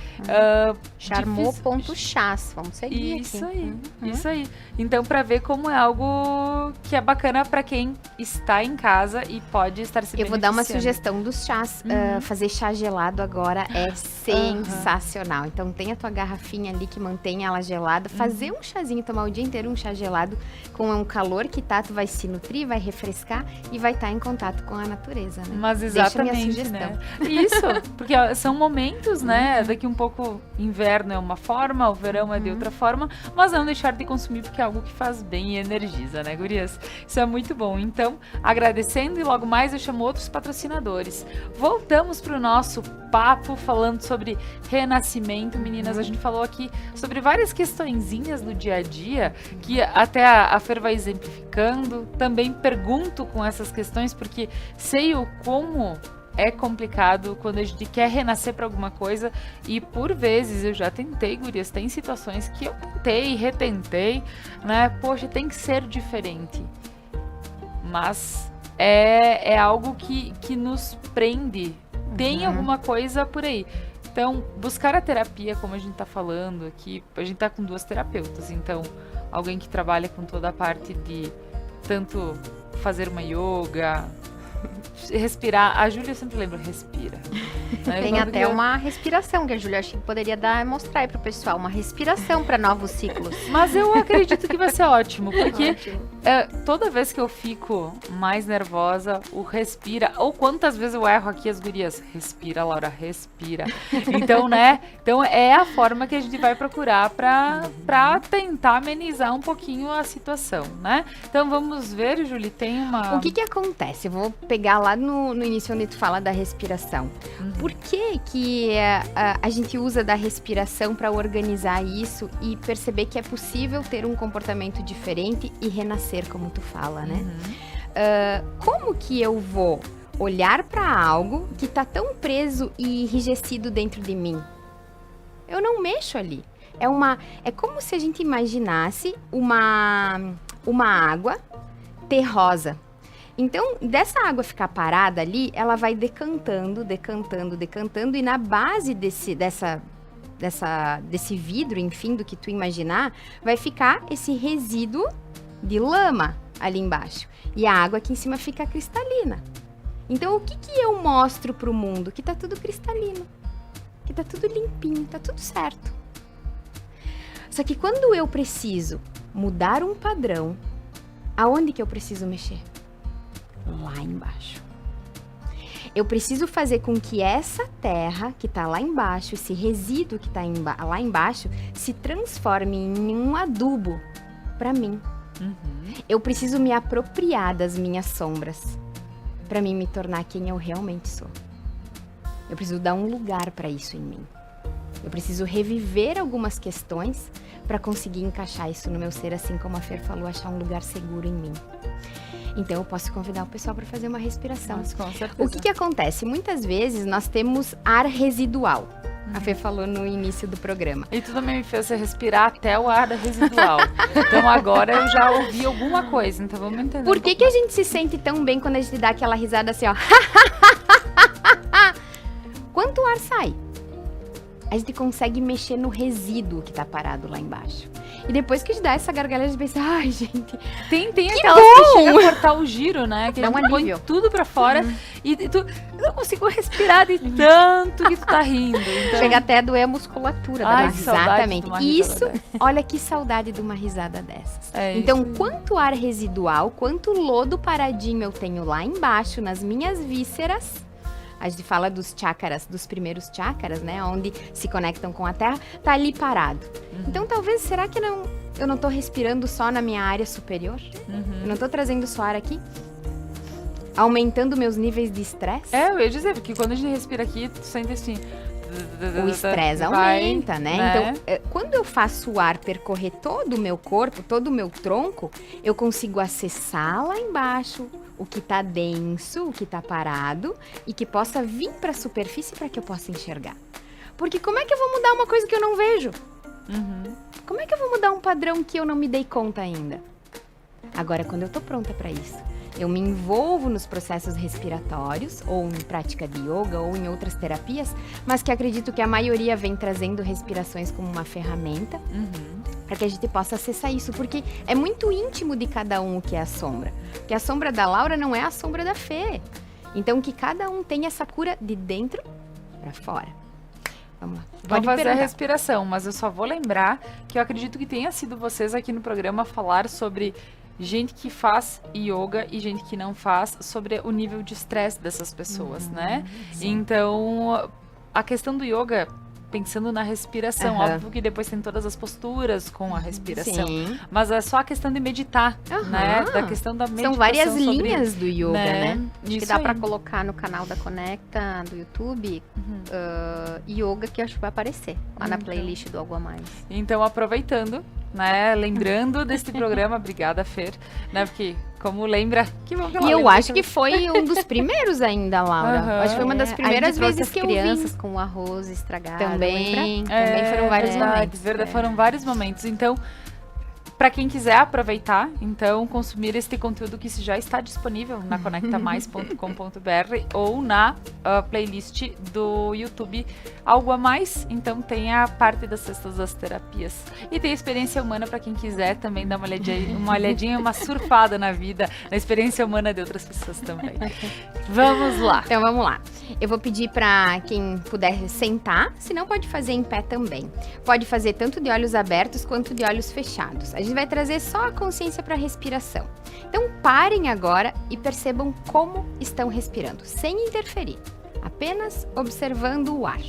Charmot.chás, vamos seguir Isso aqui. aí, Uhum. isso aí. Então, para ver como é algo que é bacana para quem está em casa e pode estar se Eu vou dar uma beneficiando. sugestão dos chás. Fazer chá gelado agora é sensacional. Então tem a tua garrafinha ali que mantém ela gelada. Fazer um chazinho, tomar o dia inteiro um chá gelado com o calor que tá, tu vai se nutrir, vai refrescar e vai estar em contato com a natureza, né? Mas Deixa a minha exatamente, sugestão. né? Isso, porque ó, são momentos, né? Daqui um pouco inverno é uma forma, o verão é de outra forma, mas não deixar de consumir porque é algo que faz bem e energiza, né, gurias? Isso é muito bom. Então, agradecendo e logo mais eu chamo outros patrocinadores. Voltamos para o nosso papo falando sobre renascimento, meninas. A gente falou aqui sobre várias questõezinhas do dia a dia que até a Fer vai exemplificando. Também pergunto com essas questões porque sei o como é complicado quando a gente quer renascer para alguma coisa e por vezes eu já tentei, gurias, tem situações que eu tentei, retentei, né? Poxa, tem que ser diferente. Mas é algo que nos prende. Tem alguma coisa por aí. Então, buscar a terapia, como a gente tá falando aqui, a gente tá com 2 terapeutas, então alguém que trabalha com toda a parte de tanto fazer uma yoga, respirar. A Júlia sempre lembra, respira. Né? Tem até uma respiração que a Júlia acho que poderia mostrar aí pro pessoal, uma respiração para novos ciclos. Mas eu acredito que vai ser ótimo, porque toda vez que eu fico mais nervosa, o respira, ou quantas vezes eu erro aqui as gurias, respira, Laura, respira. Então, né? Então é a forma que a gente vai procurar pra tentar amenizar um pouquinho a situação, né? Então vamos ver, Júlia, tem uma... O que acontece? Eu vou pegar lá no início onde tu fala da respiração. Por que a gente usa da respiração para organizar isso e perceber que é possível ter um comportamento diferente e renascer, como tu fala, né? Como que eu vou olhar para algo que tá tão preso e enrijecido dentro de mim? Eu não mexo ali. É como se a gente imaginasse uma água terrosa. Então, dessa água ficar parada ali, ela vai decantando, decantando, decantando, e na base desse vidro, enfim, do que tu imaginar, vai ficar esse resíduo de lama ali embaixo. E a água aqui em cima fica cristalina. Então, o que eu mostro pro mundo? Que tá tudo cristalino, que tá tudo limpinho, tá tudo certo. Só que quando eu preciso mudar um padrão, aonde que eu preciso mexer? Lá embaixo. Eu preciso fazer com que essa terra que está lá embaixo, esse resíduo que está lá embaixo, se transforme em um adubo para mim. Eu preciso me apropriar das minhas sombras para mim me tornar quem eu realmente sou. Eu preciso dar um lugar para isso em mim. Eu preciso reviver algumas questões para conseguir encaixar isso no meu ser, assim como a Fer falou, achar um lugar seguro em mim. Então, eu posso convidar o pessoal para fazer uma respiração. Mas, com certeza. O que acontece? Muitas vezes nós temos ar residual. A Fê falou no início do programa. E tu também me fez respirar até o ar residual. Então agora eu já ouvi alguma coisa, então vamos entender. Por que a gente se sente tão bem quando a gente dá aquela risada assim, ó? Quanto ar sai? A gente consegue mexer no resíduo que tá parado lá embaixo. E depois que a gente dá essa gargalhada, a gente pensa, ai, gente, Tem que aquelas bom! que chega a cortar o giro, né? Que Dá a um gente põe alívio. tudo pra fora e tu eu não consigo respirar de tanto que tu tá rindo. Então, Chega até a doer a musculatura da Ai, barriga. que saudade Exatamente. de uma risada Isso, dessa. olha que saudade de uma risada dessas. É Então, isso aí. quanto ar residual, quanto lodo paradinho eu tenho lá embaixo, nas minhas vísceras. A gente fala dos chakras, dos primeiros chakras, né? Onde se conectam com a terra, tá ali parado. Então, talvez, será que eu não tô respirando só na minha área superior? Eu não tô trazendo só ar aqui? Aumentando meus níveis de estresse? Eu ia dizer, porque quando a gente respira aqui, tu sente assim. O estresse vai, aumenta, né? Então, quando eu faço o ar percorrer todo o meu corpo, todo o meu tronco, eu consigo acessar lá embaixo o que tá denso, o que tá parado e que possa vir para a superfície para que eu possa enxergar. Porque como é que eu vou mudar uma coisa que eu não vejo? Como é que eu vou mudar um padrão que eu não me dei conta ainda? Agora, quando eu tô pronta para isso, eu me envolvo nos processos respiratórios, ou em prática de yoga, ou em outras terapias, mas que acredito que a maioria vem trazendo respirações como uma ferramenta, para que a gente possa acessar isso, porque é muito íntimo de cada um o que é a sombra. Porque a sombra da Laura não é a sombra da Fê. Então, que cada um tenha essa cura de dentro para fora. Vamos lá. Vamos fazer a perguntar. respiração, mas eu só vou lembrar que eu acredito que tenha sido vocês aqui no programa falar sobre gente que faz yoga e gente que não faz, sobre o nível de estresse dessas pessoas, né? Então, a questão do yoga, pensando na respiração, óbvio que depois tem todas as posturas com a respiração, Sim. mas é só a questão de meditar, né? Da questão da meditação. São várias sobre, linhas do yoga, né? Acho que Isso dá aí. pra colocar no canal da Conecta do YouTube yoga, que eu acho que vai aparecer lá na playlist do Algo a Mais. Então, aproveitando, né? Lembrando deste programa, obrigada, Fer, né? Porque, como lembra, que bom que ela E eu lembra acho que foi um dos primeiros ainda, Laura. Aham. Acho que foi uma das É, primeiras a gente trouxe vezes as que eu crianças vim. com o arroz estragado. Também lembra? foram vários verdade, momentos. verdade, foram vários momentos. Então, para quem quiser aproveitar, então, consumir este conteúdo que já está disponível na conectamais.com.br ou na playlist do YouTube Algo a Mais. Então, tem a parte das cestas das terapias. E tem a experiência humana para quem quiser também dar uma olhadinha, uma surfada na vida, na experiência humana de outras pessoas também. Vamos lá. Então vamos lá. Eu vou pedir para quem puder sentar, se não pode fazer em pé também. Pode fazer tanto de olhos abertos quanto de olhos fechados. A gente vai trazer só a consciência para a respiração. Então parem agora e percebam como estão respirando, sem interferir, apenas observando o ar.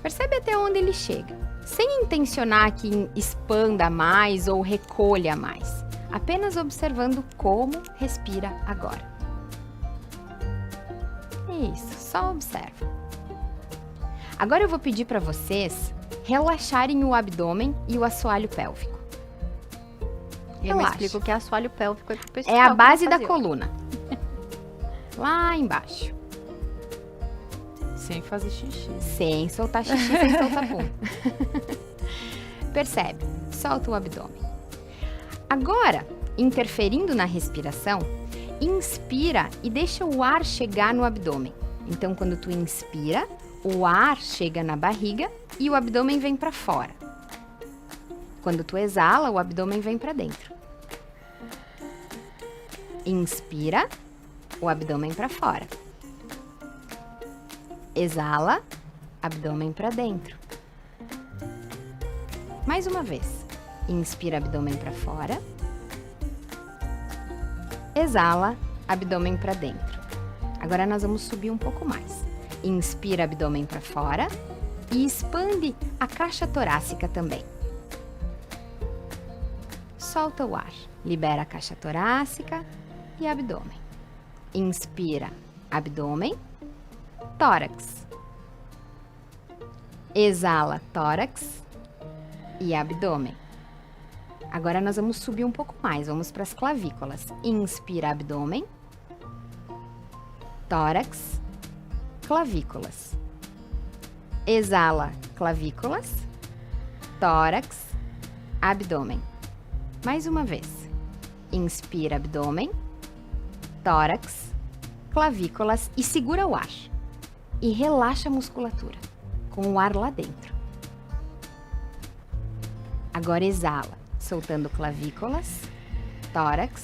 Percebe até onde ele chega, sem intencionar que expanda mais ou recolha mais, apenas observando como respira agora. Isso, só observa. Agora eu vou pedir para vocês relaxarem o abdômen e o assoalho pélvico. E eu Relaxa. explico o que é assoalho pélvico aí pro pessoal. É a que base vai da fazer. coluna. Lá embaixo. Sem fazer xixi. Sem soltar xixi, sem soltar pum. Percebe? Solta o abdômen. Agora, interferindo na respiração, inspira e deixa o ar chegar no abdômen. Então, quando tu inspira, o ar chega na barriga e o abdômen vem para fora. Quando tu exala, o abdômen vem para dentro. Inspira, o abdômen para fora. Exala, abdômen para dentro. Mais uma vez. Inspira, abdômen para fora. Exala, abdômen para dentro. Agora nós vamos subir um pouco mais. Inspira, abdômen para fora e expande a caixa torácica também. Solta o ar. Libera a caixa torácica e abdômen. Inspira, abdômen, tórax. Exala, tórax e abdômen. Agora nós vamos subir um pouco mais, vamos para as clavículas. Inspira, abdômen, tórax, clavículas. Exala clavículas, tórax, abdômen. Mais uma vez. Inspira abdômen, tórax, clavículas e segura o ar. E relaxa a musculatura com o ar lá dentro. Agora exala, soltando clavículas, tórax,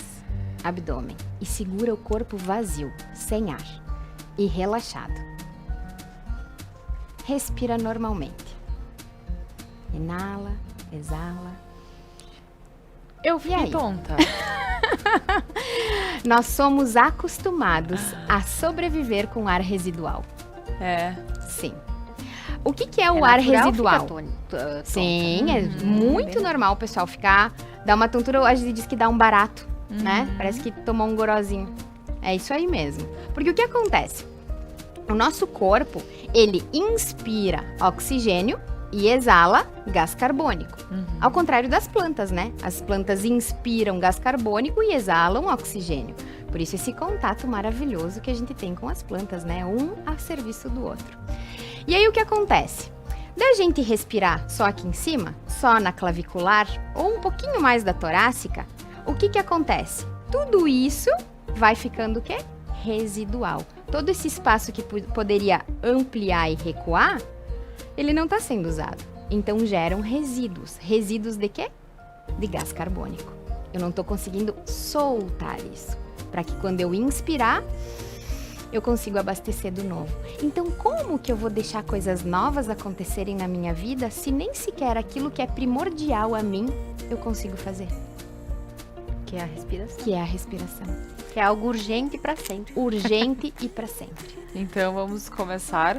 abdômen. E segura o corpo vazio, sem ar. E relaxado. Respira normalmente. Inala, exala. Eu E fiquei aí? tonta. Nós somos acostumados a sobreviver com ar residual. É. Sim. O que é o ar residual? Sim, é muito normal o pessoal dar uma tontura. A gente diz que dá um barato, né? Parece que tomou um gorozinho. É isso aí mesmo. Porque o que acontece? O nosso corpo, ele inspira oxigênio e exala gás carbônico. Ao contrário das plantas, né? As plantas inspiram gás carbônico e exalam oxigênio. Por isso esse contato maravilhoso que a gente tem com as plantas, né? Um a serviço do outro. E aí o que acontece? Da gente respirar só aqui em cima, só na clavicular ou um pouquinho mais da torácica, o que acontece? Tudo isso vai ficando o quê? Residual. Todo esse espaço que poderia ampliar e recuar, ele não está sendo usado. Então geram resíduos. Resíduos de quê? De gás carbônico. Eu não estou conseguindo soltar isso. Para que quando eu inspirar, eu consigo abastecer do novo. Então, como que eu vou deixar coisas novas acontecerem na minha vida se nem sequer aquilo que é primordial a mim eu consigo fazer? Que é a respiração. Que é a respiração. Que é algo urgente para sempre. Urgente e para sempre. Então vamos começar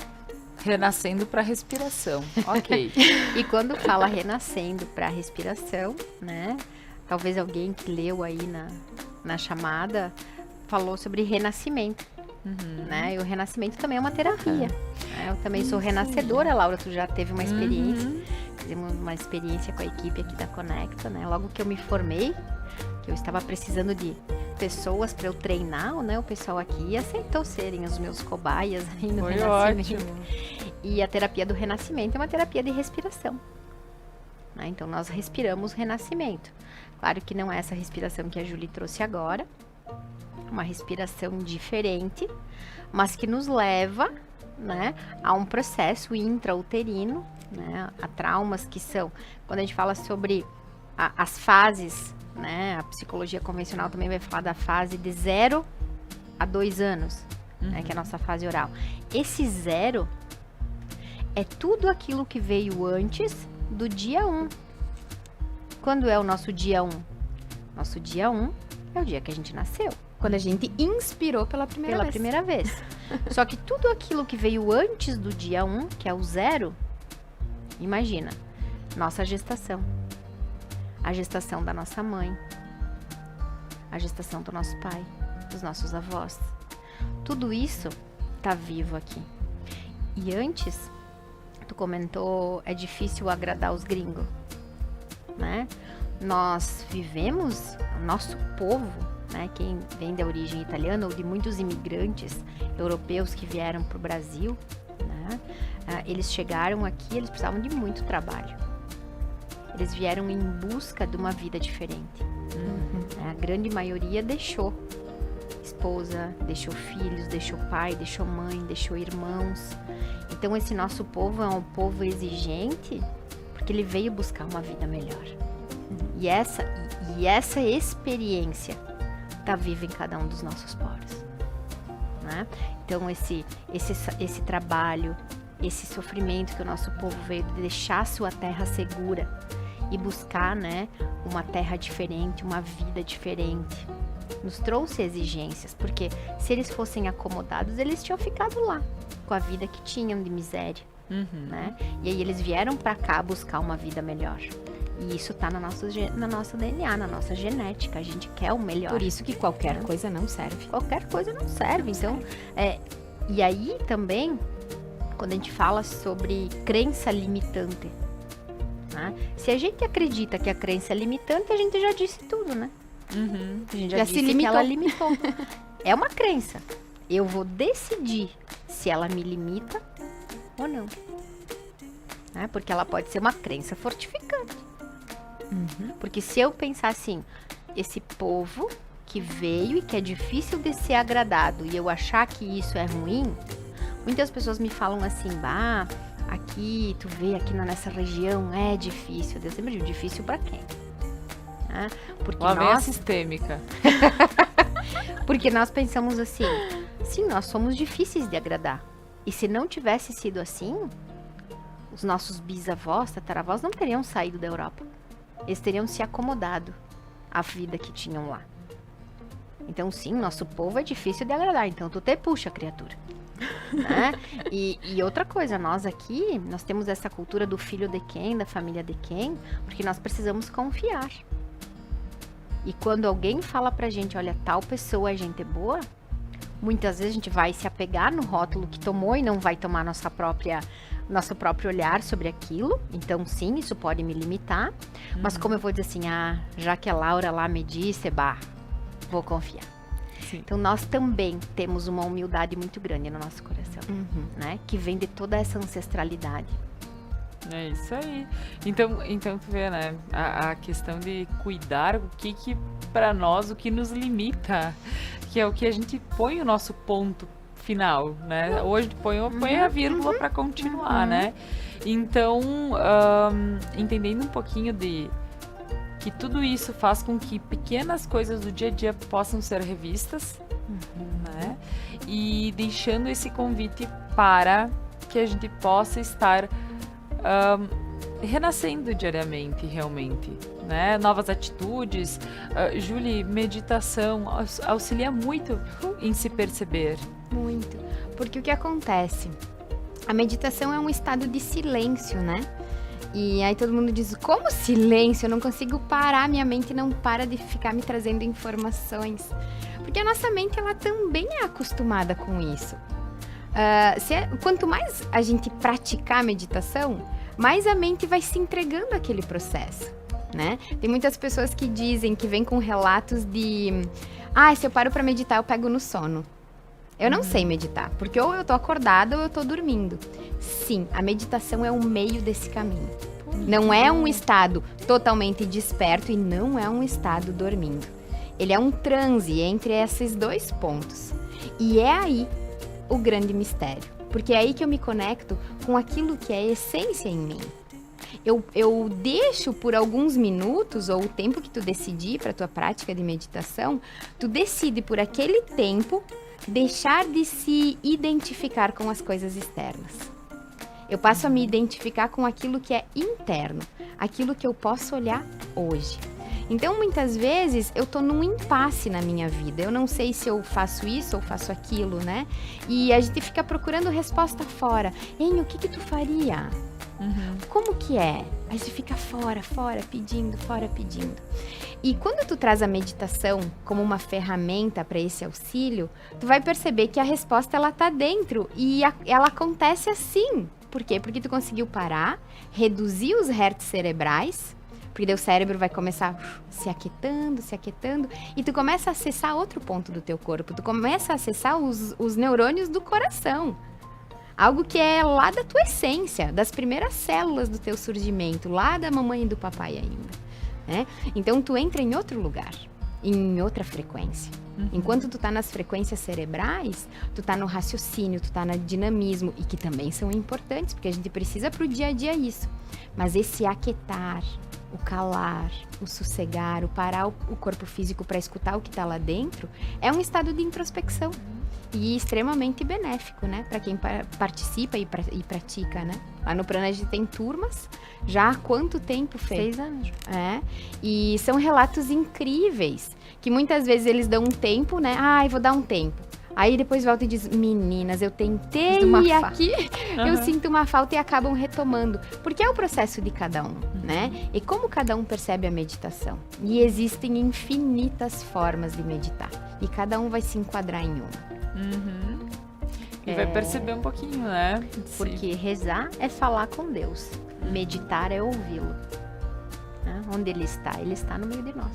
renascendo para respiração. Ok. E quando fala renascendo para respiração, né? Talvez alguém que leu aí na chamada falou sobre renascimento. Né? E o renascimento também é uma terapia. Né? Eu também sou renascedora, Laura, tu já teve uma experiência. Fizemos uma experiência com a equipe aqui da Conecta, né? Logo que eu me formei, que eu estava precisando de pessoas para eu treinar, né? O pessoal aqui aceitou serem os meus cobaias aí no Foi renascimento. ótimo. E a terapia do renascimento é uma terapia de respiração. Né? Então nós respiramos renascimento. Claro que não é essa respiração que a Julie trouxe agora. Uma respiração diferente, mas que nos leva, né, a um processo intrauterino, né, a traumas que são, quando a gente fala sobre as fases, né, a psicologia convencional também vai falar da fase de 0 a 2 anos, né, que é a nossa fase oral. Esse 0 é tudo aquilo que veio antes do dia 1. Quando é o nosso dia 1? Nosso dia 1 é o dia que a gente nasceu. Quando a gente inspirou pela primeira vez. Só que tudo aquilo que veio antes do dia 1, que é o 0, imagina, nossa gestação. A gestação da nossa mãe. A gestação do nosso pai, dos nossos avós. Tudo isso tá vivo aqui. E antes, tu comentou, é difícil agradar os gringos, né? Nós vivemos, o nosso povo, né, quem vem da origem italiana ou de muitos imigrantes europeus que vieram para o Brasil, né, eles chegaram aqui, eles precisavam de muito trabalho. Eles vieram em busca de uma vida diferente. A grande maioria deixou esposa, deixou filhos, deixou pai, deixou mãe, deixou irmãos. Então esse nosso povo é um povo exigente porque ele veio buscar uma vida melhor. E essa experiência está viva em cada um dos nossos poros, né? Então esse trabalho, esse sofrimento que o nosso povo veio de deixar sua terra segura e buscar, né, uma terra diferente, uma vida diferente, nos trouxe exigências, porque se eles fossem acomodados, eles tinham ficado lá com a vida que tinham de miséria, né? E aí eles vieram para cá buscar uma vida melhor. E isso tá no nosso DNA, na nossa genética. A gente quer o melhor. Por isso que qualquer coisa não serve. Qualquer coisa não serve. Então, e aí também, quando a gente fala sobre crença limitante, né? Se a gente acredita que a crença é limitante, a gente já disse tudo, né? A gente já disse que ela limitou. É uma crença. Eu vou decidir se ela me limita ou não. né? Porque ela pode ser uma crença fortificante. Porque se eu pensar assim, esse povo que veio e que é difícil de ser agradado e eu achar que isso é ruim, muitas pessoas me falam assim, aqui, tu vê, aqui nessa região é difícil. Eu sempre digo, difícil pra quem? Porque Lá vem a sistêmica. Porque nós pensamos assim, sim, nós somos difíceis de agradar. E se não tivesse sido assim, os nossos bisavós, tataravós não teriam saído da Europa. Eles teriam se acomodado à vida que tinham lá. Então, sim, nosso povo é difícil de agradar. Então, tu te puxa, criatura. Né? E outra coisa, nós aqui, nós temos essa cultura do filho de quem, da família de quem, porque nós precisamos confiar. E quando alguém fala pra gente, olha, tal pessoa é gente boa, muitas vezes a gente vai se apegar no rótulo que tomou e não vai tomar nosso próprio olhar sobre aquilo. Então, sim, isso pode me limitar. Mas como eu vou dizer assim, já que a Laura lá me disse, vou confiar. Sim. Então, nós também temos uma humildade muito grande no nosso coração, né? Que vem de toda essa ancestralidade. É isso aí. Então tu vê, né? A questão de cuidar o que para nós, o que nos limita, que é o que a gente põe o nosso ponto final, né? Hoje põe a vírgula para continuar, né? Então, entendendo um pouquinho de que tudo isso faz com que pequenas coisas do dia a dia possam ser revistas, né? E deixando esse convite para que a gente possa estar renascendo diariamente, realmente, né? Novas atitudes. Julie, meditação auxilia muito em se perceber. Muito. Porque o que acontece? A meditação é um estado de silêncio, né? E aí todo mundo diz, como silêncio? Eu não consigo parar, minha mente não para de ficar me trazendo informações. Porque a nossa mente, ela também é acostumada com isso. Quanto mais a gente praticar a meditação, mais a mente vai se entregando àquele processo, né? Tem muitas pessoas que dizem, que vêm com relatos de... se eu paro para meditar, eu pego no sono. Eu não sei meditar, porque ou eu tô acordada ou eu tô dormindo. Sim, a meditação é um meio desse caminho. Não é um estado totalmente desperto e não é um estado dormindo. Ele é um transe entre esses dois pontos. E é aí o grande mistério, porque é aí que eu me conecto com aquilo que é essência em mim. Eu deixo por alguns minutos, ou o tempo que tu decidir para tua prática de meditação, tu decide por aquele tempo deixar de se identificar com as coisas externas. Eu passo a me identificar com aquilo que é interno, aquilo que eu posso olhar hoje. Então, muitas vezes, eu tô num impasse na minha vida. Eu não sei se eu faço isso ou faço aquilo, né? E a gente fica procurando resposta fora. O que tu faria? Como que é? Aí você fica fora pedindo. E quando tu traz a meditação como uma ferramenta para esse auxílio, tu vai perceber que a resposta, ela tá dentro e ela acontece assim. Por quê? Porque tu conseguiu parar, reduzir os hertz cerebrais, porque daí o cérebro vai começar se aquietando, e tu começa a acessar outro ponto do teu corpo, tu começa a acessar os neurônios do coração. Algo que é lá da tua essência, das primeiras células do teu surgimento, lá da mamãe e do papai ainda, né? Então tu entra em outro lugar, em outra frequência. Enquanto tu tá nas frequências cerebrais, tu tá no raciocínio, tu tá no dinamismo, e que também são importantes, porque a gente precisa pro dia a dia isso. Mas esse aquietar, o calar, o sossegar, o parar o corpo físico para escutar o que tá lá dentro, é um estado de introspecção. E extremamente benéfico, né? Para quem participa e pratica, né? Lá no Prana a gente tem turmas, já há quanto tempo, Fê? 6 anos. E são relatos incríveis, que muitas vezes eles dão um tempo, né? Eu vou dar um tempo. Aí depois volta e diz, meninas, eu tentei ir aqui, eu sinto uma falta, e acabam retomando. Porque é o processo de cada um, né? E como cada um percebe a meditação. E existem infinitas formas de meditar. E cada um vai se enquadrar em uma. E vai perceber um pouquinho, né? Porque rezar é falar com Deus. Meditar é ouvi-lo. Onde Ele está no meio de nós.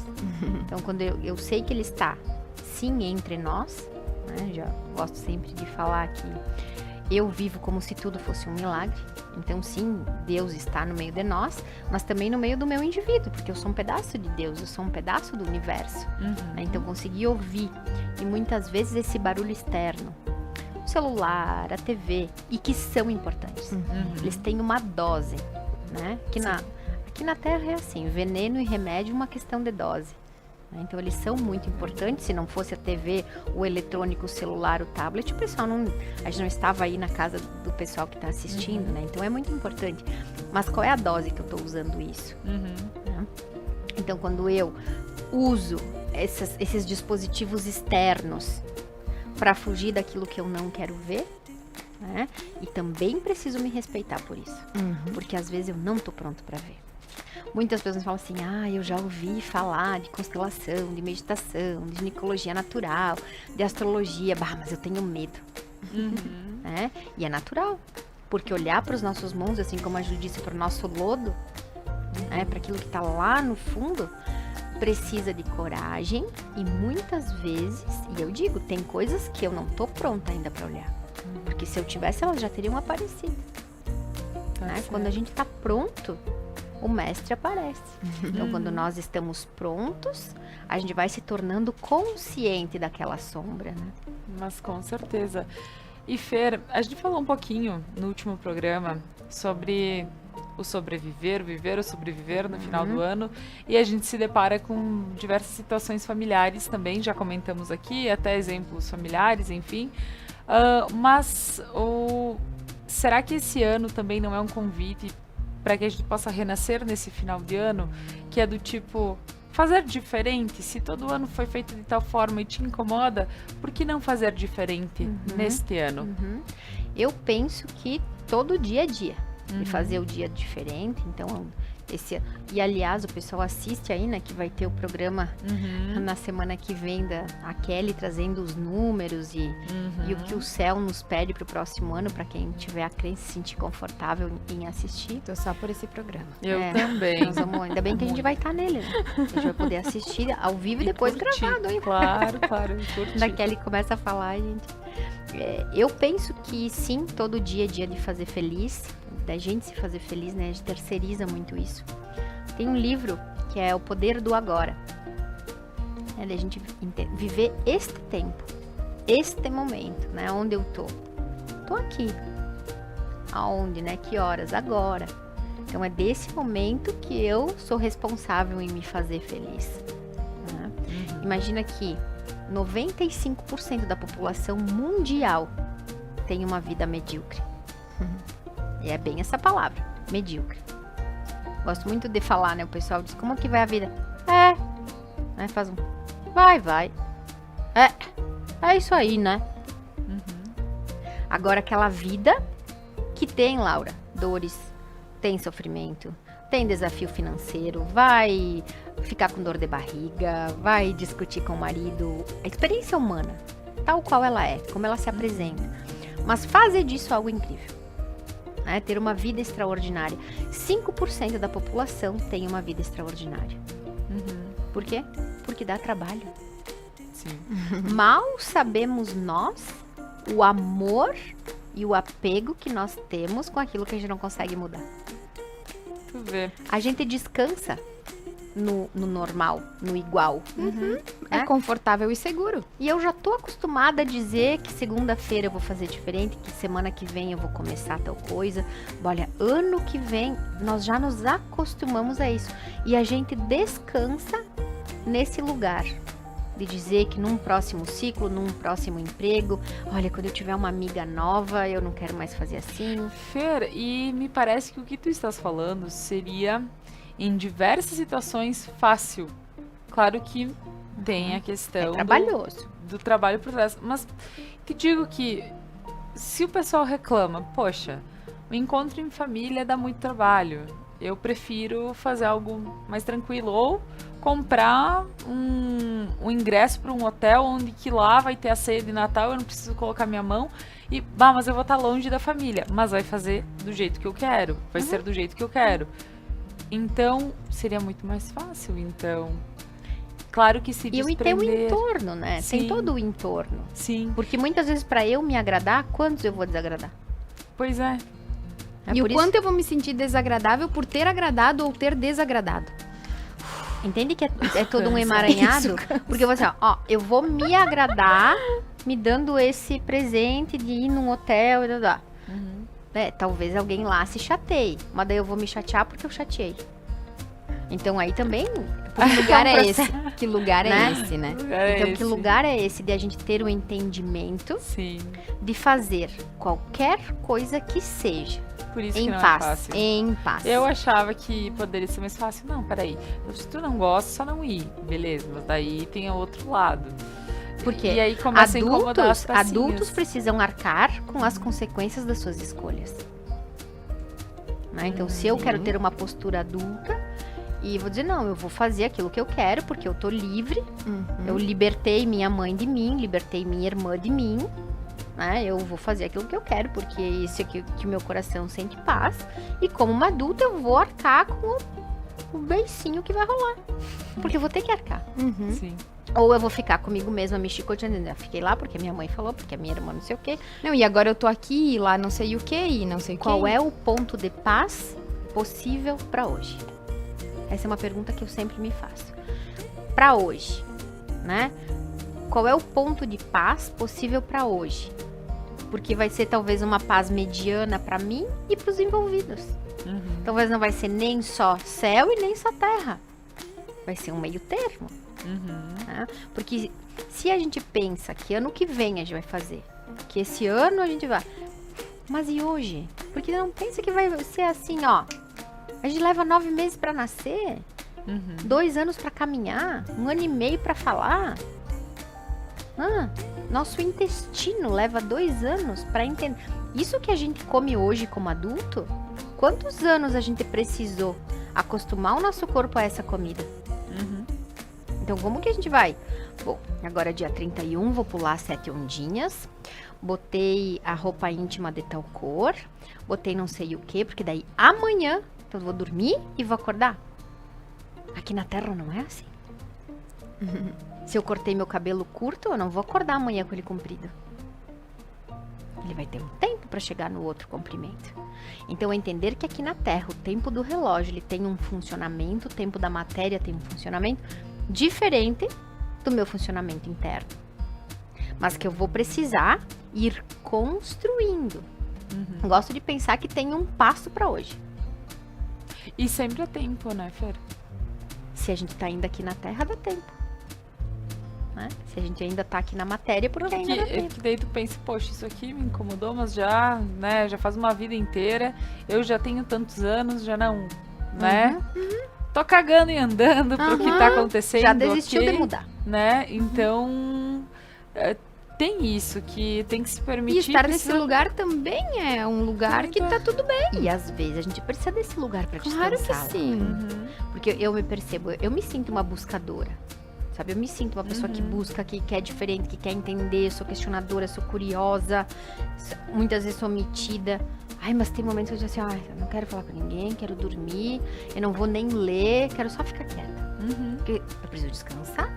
Então, quando eu sei que Ele está, sim, entre nós, né? Já gosto sempre de falar que Eu vivo como se tudo fosse um milagre. Então, sim, Deus está no meio de nós, mas também no meio do meu indivíduo, porque eu sou um pedaço de Deus, eu sou um pedaço do universo. Né? Então, conseguir ouvir. E muitas vezes esse barulho externo, o celular, a TV, e que são importantes. Eles têm uma dose, né? Aqui na Terra é assim, veneno e remédio é uma questão de dose. Então eles são muito importantes. Se não fosse a TV, o eletrônico, o celular, o tablet, o pessoal a gente não estava aí na casa do pessoal que está assistindo, né? Então é muito importante. Mas qual é a dose que eu estou usando isso? Né? Então quando eu uso esses dispositivos externos para fugir daquilo que eu não quero ver, né? E também preciso me respeitar por isso, porque às vezes eu não estou pronto para ver. Muitas pessoas falam assim, eu já ouvi falar de constelação, de meditação, de ginecologia natural, de astrologia, mas eu tenho medo. Né? E é natural, porque olhar para os nossos mundos, assim como a Ju disse, para o nosso lodo, né, para aquilo que está lá no fundo, precisa de coragem e muitas vezes, e eu digo, tem coisas que eu não tô pronta ainda para olhar, porque se eu tivesse, elas já teriam aparecido. Né? Quando a gente está pronto, o mestre aparece. Então, quando nós estamos prontos, a gente vai se tornando consciente daquela sombra, né? Mas com certeza. E Fer, a gente falou um pouquinho no último programa sobre o sobreviver, o viver, o sobreviver no final do ano, e a gente se depara com diversas situações familiares também, já comentamos aqui, até exemplos familiares, enfim. Mas será que esse ano também não é um convite para que a gente possa renascer nesse final de ano, que é do tipo, fazer diferente? Se todo ano foi feito de tal forma e te incomoda, por que não fazer diferente neste ano? Eu penso que todo dia é dia, e fazer o dia diferente, então... E aliás, o pessoal assiste aí, né, que vai ter o programa na semana que vem a Kelly trazendo os números e o que o céu nos pede pro próximo ano, para quem tiver a crença se sentir confortável em assistir. Tô só por esse programa. Eu também. Ainda bem que a gente vai estar nele, né? A gente vai poder assistir ao vivo e depois curtir. Gravado, hein? Claro. Da Kelly começa a falar, gente. Eu penso que sim, todo dia é dia de fazer feliz, da gente se fazer feliz, né? A gente terceiriza muito isso. Tem um livro que é O Poder do Agora. É da gente viver este tempo, este momento, né? Onde eu tô. Tô aqui. Aonde, né? Que horas? Agora. Então é desse momento que eu sou responsável em me fazer feliz. Né? Imagina que 95% da população mundial tem uma vida medíocre. E é bem essa palavra, medíocre. Gosto muito de falar, né? O pessoal diz, como que vai a vida? Aí faz um, vai. É isso aí, né? Agora, aquela vida que tem, Laura, dores, tem sofrimento, tem desafio financeiro, vai ficar com dor de barriga, vai discutir com o marido. A experiência humana, tal qual ela é, como ela se apresenta. Mas fazer disso algo incrível. Né? Ter uma vida extraordinária. 5% da população tem uma vida extraordinária. Por quê? Porque dá trabalho. Sim. Mal sabemos nós o amor e o apego que nós temos com aquilo que a gente não consegue mudar. Tu vê. A gente descansa no normal, no igual. É confortável e seguro. E eu já tô acostumada a dizer que segunda-feira eu vou fazer diferente, que semana que vem eu vou começar tal coisa. Olha, ano que vem nós já nos acostumamos a isso. E a gente descansa nesse lugar. De dizer que num próximo ciclo, num próximo emprego, olha, quando eu tiver uma amiga nova, eu não quero mais fazer assim. Fer, e me parece que o que tu estás falando seria, em diversas situações, fácil. Claro que tem a questão trabalhoso. do trabalho por trás. Mas te digo que, se o pessoal reclama, poxa, o encontro em família dá muito trabalho, eu prefiro fazer algo mais tranquilo, ou comprar um ingresso para um hotel onde que lá vai ter a ceia de Natal, eu não preciso colocar minha mão e, mas eu vou estar longe da família, mas vai fazer do jeito que eu quero, vai ser do jeito que eu quero. Então, seria muito mais fácil, então. claro que se E tem o desprender. entorno, né? Tem Sim. todo o entorno. Sim, Porque muitas vezes pra eu me agradar, quantos eu vou desagradar? pois é. É E por o isso- quanto eu vou me sentir desagradável por ter agradado ou ter desagradado. Entende que é todo um emaranhado? Porque você, ó, eu vou me agradar me dando esse presente de ir num hotel e tal. Uhum. Talvez alguém lá se chateie, mas daí eu vou me chatear porque eu chateei. Então aí também. Que lugar é processo, esse? Que lugar Né? é esse, né? Então, que lugar é esse de a gente ter o entendimento Sim, de fazer qualquer coisa que seja por isso em que não é paz? fácil. Em paz. Eu achava que poderia ser mais fácil. Não, peraí. Se tu não gosta, só não ir. Beleza, mas daí tem o outro lado. Por quê? E aí começa a incomodar as Adultos pracinhas. precisam arcar com as consequências das suas escolhas. Né? Então, se eu quero ter uma postura adulta e vou dizer, não, eu vou fazer aquilo que eu quero, porque eu tô livre, eu libertei minha mãe de mim, libertei minha irmã de mim, né? Eu vou fazer aquilo que eu quero, porque isso é que o meu coração sente paz. E como uma adulta, eu vou arcar com o beicinho que vai rolar. Porque eu vou ter que arcar. Uhum. Sim. Ou eu vou ficar comigo mesma me chicoteando. Eu fiquei lá porque minha mãe falou, porque a minha irmã não sei o quê. Não, e agora eu tô aqui, e lá não sei o que, e não sei o que. Qual é o ponto de paz possível pra hoje? Essa é uma pergunta que eu sempre me faço. Pra hoje, né? Qual é o ponto de paz possível pra hoje? Porque vai ser talvez uma paz mediana pra mim e pros envolvidos. Uhum. Talvez não vai ser nem só céu e nem só terra. Vai ser um meio termo. Uhum. Né? Porque se a gente pensa que ano que vem a gente vai fazer, que esse ano a gente vai, mas e hoje? Porque não pensa que vai ser assim, ó. A gente leva 9 meses pra nascer, Uhum. 2 anos pra caminhar, 1 ano e meio pra falar. Nosso intestino leva 2 anos pra entender. Isso que a gente come hoje como adulto, quantos anos a gente precisou acostumar o nosso corpo a essa comida? Uhum. Então, como que a gente vai? Bom, agora é dia 31, vou pular 7 ondinhas. Botei a roupa íntima de tal cor. Botei não sei o que, porque daí amanhã eu vou dormir e vou acordar. Aqui na Terra não é assim. Se eu cortei meu cabelo curto, eu não vou acordar amanhã com ele comprido. Ele vai ter um tempo para chegar no outro comprimento. Então, entender que aqui na Terra o tempo do relógio ele tem um funcionamento, o tempo da matéria tem um funcionamento diferente do meu funcionamento interno. Mas que eu vou precisar ir construindo. Uhum. Gosto de pensar que tem um passo para hoje. E sempre é tempo, né, Fer? Se a gente tá ainda aqui na Terra, dá tempo. Né? Se a gente ainda tá aqui na matéria, porque ainda dá tempo. Que daí tu pensa, poxa, isso aqui me incomodou, mas já, né, já faz uma vida inteira, eu já tenho tantos anos, já não, né? Tô cagando e andando pro que tá acontecendo. Já desistiu ok, de mudar. né? Então, tem isso, que tem que se E permitir. estar nesse precisa- lugar também é um lugar que tá tudo bem. E às vezes a gente precisa desse lugar pra Claro que descansar. sim. Uhum. Porque eu me percebo, eu me sinto uma buscadora. Sabe, eu me sinto uma pessoa que busca, que quer diferente, que quer entender, sou questionadora, sou curiosa, muitas vezes sou metida. Ai, mas tem momentos que eu digo assim, ai, eu não quero falar com ninguém, quero dormir, eu não vou nem ler, quero só ficar quieta. Uhum. Porque eu preciso descansar.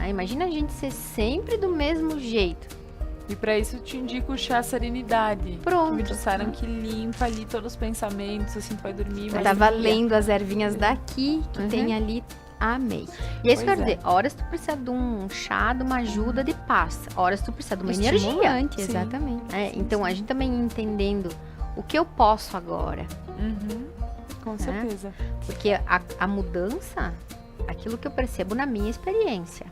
Imagina a gente ser sempre do mesmo jeito. E pra isso eu te indico o chá Serenidade. Pronto. Que me disseram que limpa ali todos os pensamentos, assim, tu vai dormir Eu mais tava livre. lendo as ervinhas daqui, que Uhum. tem ali. Amei. E é isso que eu Pois quero dizer, horas tu precisa de um chá, de uma ajuda de paz. Horas tu precisa de uma energia. Estimulante, Sim. exatamente. Então, a gente também entendendo o que eu posso agora. Uhum. Com certeza. Porque a mudança, aquilo que eu percebo na minha experiência,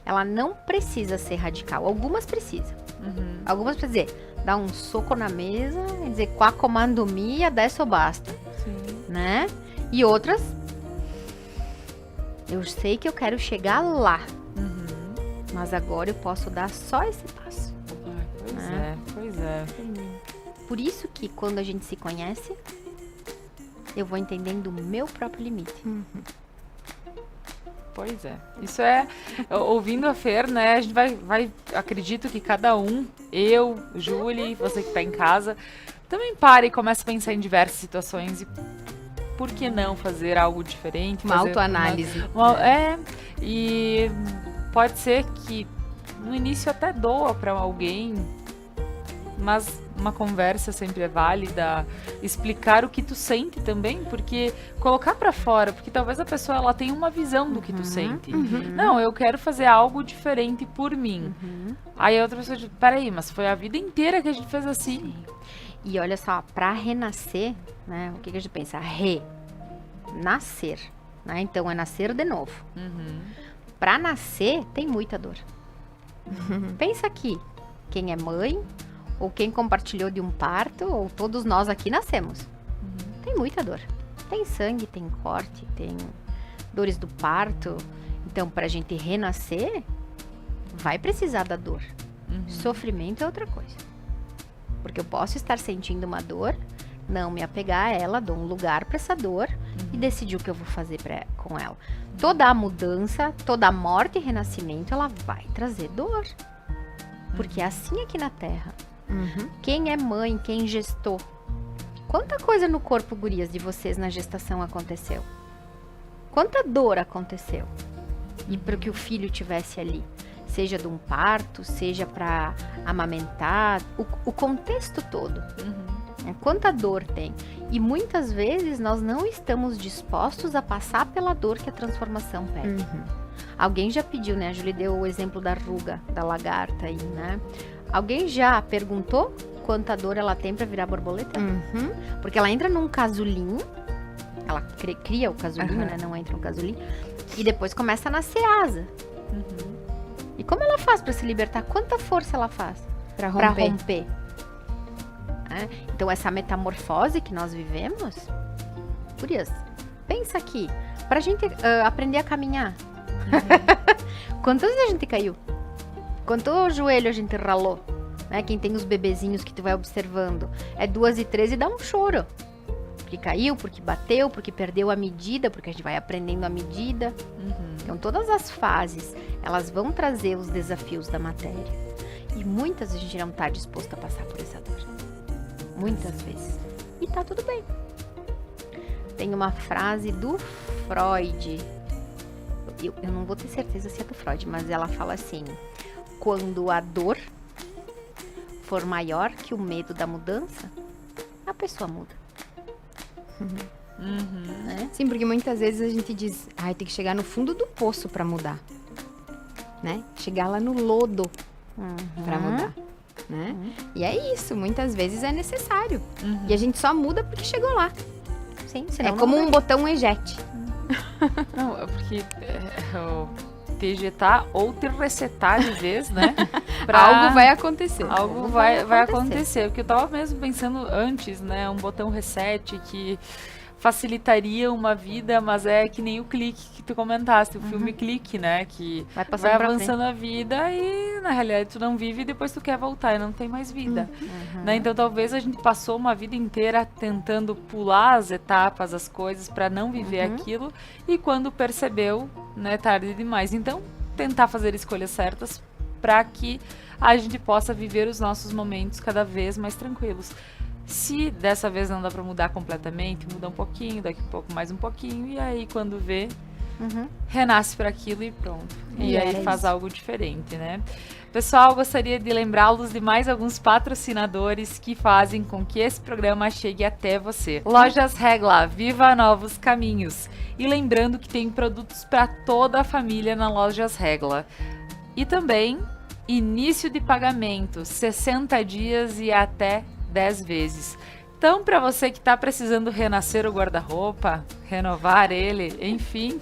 ela não precisa ser radical. Algumas precisam. Uhum. Algumas precisam dizer, dar um soco na mesa e dizer, quá comando mi, adesso basta. Sim. Né? E outras, eu sei que eu quero chegar lá, Uhum. mas agora eu posso dar só esse passo. Ai, pois Né? pois é. Por isso que quando a gente se conhece, eu vou entendendo o meu próprio limite. Pois é. Isso é, ouvindo a Fer, né, a gente vai acredito que cada um, eu, Julie, você que tá em casa, também para e começa a pensar em diversas situações e por que não fazer algo diferente? Uma fazer autoanálise. E pode ser que no início até doa para alguém, mas uma conversa sempre é válida, explicar o que tu sente também, porque colocar pra fora, porque talvez a pessoa ela tenha uma visão do que tu sente. Não, eu quero fazer algo diferente por mim. Aí a outra pessoa diz, peraí, mas foi a vida inteira que a gente fez assim. Sim. E olha só, para renascer, né, o que a gente pensa? Renascer, né? Então é nascer de novo. Para nascer tem muita dor. Pensa aqui, quem é mãe, ou quem compartilhou de um parto, ou todos nós aqui nascemos. Tem muita dor. Tem sangue, tem corte, tem dores do parto. Então, pra gente renascer, vai precisar da dor. Sofrimento é outra coisa. Porque eu posso estar sentindo uma dor, não me apegar a ela, dou um lugar pra essa dor e decidir o que eu vou fazer com ela. Toda a mudança, toda a morte e renascimento, ela vai trazer dor. Porque é assim aqui na Terra. Quem é mãe, quem gestou? Quanta coisa no corpo, gurias, de vocês na gestação aconteceu? Quanta dor aconteceu? E para que o filho tivesse ali? Seja de um parto, seja para amamentar, o contexto todo. Quanta dor tem. E muitas vezes nós não estamos dispostos a passar pela dor que a transformação pede. Alguém já pediu, né? A Julie deu o exemplo da ruga, da lagarta aí, né? Alguém já perguntou quanta dor ela tem para virar borboleta? Porque ela entra num casulinho, ela cria o casulinho, né? Não entra no casulinho. E depois começa a nascer asa. E como ela faz para se libertar? Quanta força ela faz para romper? Então essa metamorfose que nós vivemos, curias, pensa aqui, pra gente aprender a caminhar. Quantas vezes a gente caiu? Quanto joelho a gente ralou? Né? Quem tem os bebezinhos que tu vai observando, é 2 e 3 e dá um choro. Porque caiu, porque bateu, porque perdeu a medida, porque a gente vai aprendendo a medida. Então todas as fases, elas vão trazer os desafios da matéria. E muitas vezes a gente não está disposto a passar por essa dor. Muitas vezes. E tá tudo bem. Tem uma frase do Freud. Eu não vou ter certeza se é do Freud, mas ela fala assim: quando a dor for maior que o medo da mudança, a pessoa muda. Né? Sim, porque muitas vezes a gente diz, tem que chegar no fundo do poço pra mudar. Né? Chegar lá no lodo pra mudar. Né? E é isso, muitas vezes é necessário. E a gente só muda porque chegou lá. Sim, É como um botão eject. Não, é porque te ejetar ou te resetar de vez, né? Algo vai acontecer. Algo vai acontecer. Porque eu tava mesmo pensando antes, né? Um botão reset que facilitaria uma vida, mas é que nem o clique que tu comentaste, o filme Clique, né? Que vai avançando a vida e na realidade tu não vive e depois tu quer voltar e não tem mais vida. Né? Então talvez a gente passou uma vida inteira tentando pular as etapas, as coisas para não viver aquilo e quando percebeu, né, tarde demais. Então tentar fazer escolhas certas para que a gente possa viver os nossos momentos cada vez mais tranquilos. Se dessa vez não dá pra mudar completamente, muda um pouquinho, daqui a pouco mais um pouquinho, e aí quando vê, renasce para aquilo e pronto. E aí faz algo diferente, né? Pessoal, gostaria de lembrá-los de mais alguns patrocinadores que fazem com que esse programa chegue até você. Lojas Regla, viva novos caminhos. E lembrando que tem produtos para toda a família na Lojas Regla. E também início de pagamento, 60 dias e até 10 vezes. Então, para você que está precisando renascer o guarda-roupa, renovar ele, enfim,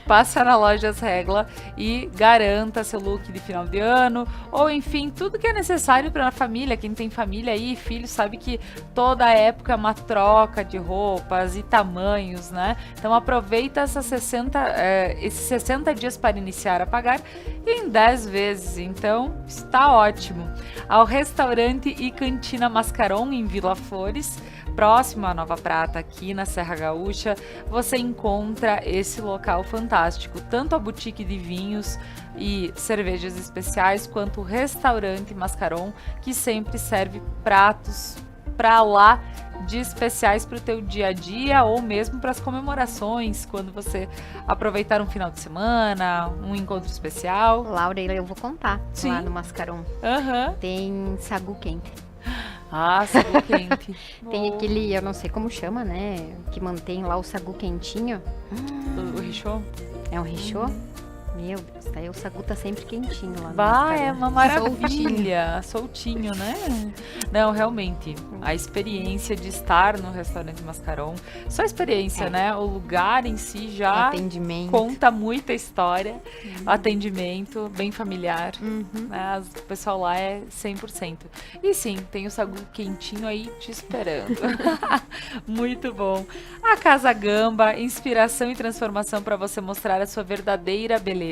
passa na Lojas Regla e garanta seu look de final de ano, ou enfim, tudo que é necessário para a família. Quem tem família aí, filho, sabe que toda época é uma troca de roupas e tamanhos, né? Então aproveita esses 60 dias para iniciar a pagar em 10 vezes, então está ótimo. Ao restaurante e cantina Mascaron em Vila Flores, próximo à Nova Prata, aqui na Serra Gaúcha, você encontra esse local fantástico, tanto a boutique de vinhos e cervejas especiais, quanto o restaurante Mascaron, que sempre serve pratos para lá de especiais para o teu dia a dia ou mesmo para as comemorações, quando você aproveitar um final de semana, um encontro especial? Laura, eu vou contar. Sim. Lá no Mascaron Aham. tem sagu quente. Ah, sagu quente. Tem Oh, aquele, eu não sei como chama, né? Que mantém lá o sagu quentinho. o richô? É um richô? Meu Deus, tá aí o sagu tá sempre quentinho lá no Bah, é Mascaron. uma maravilha. Soltinho, né? Não, realmente, a experiência de estar no restaurante Mascaron, só a experiência, né? O lugar em si já Atendimento. conta muita história, atendimento, bem familiar, Uhum. né? O pessoal lá é 100%. E sim, tem o sagu quentinho aí te esperando. Muito bom. A Casa Gamba, inspiração e transformação para você mostrar a sua verdadeira beleza.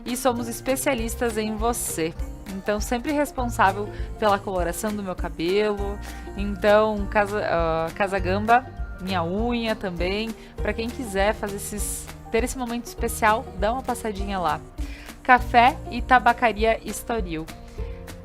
E somos especialistas em você. Então, sempre responsável pela coloração do meu cabelo. Então, Casa Gamba, minha unha também. Para quem quiser ter esse momento especial, dá uma passadinha lá. Café e Tabacaria Estoril.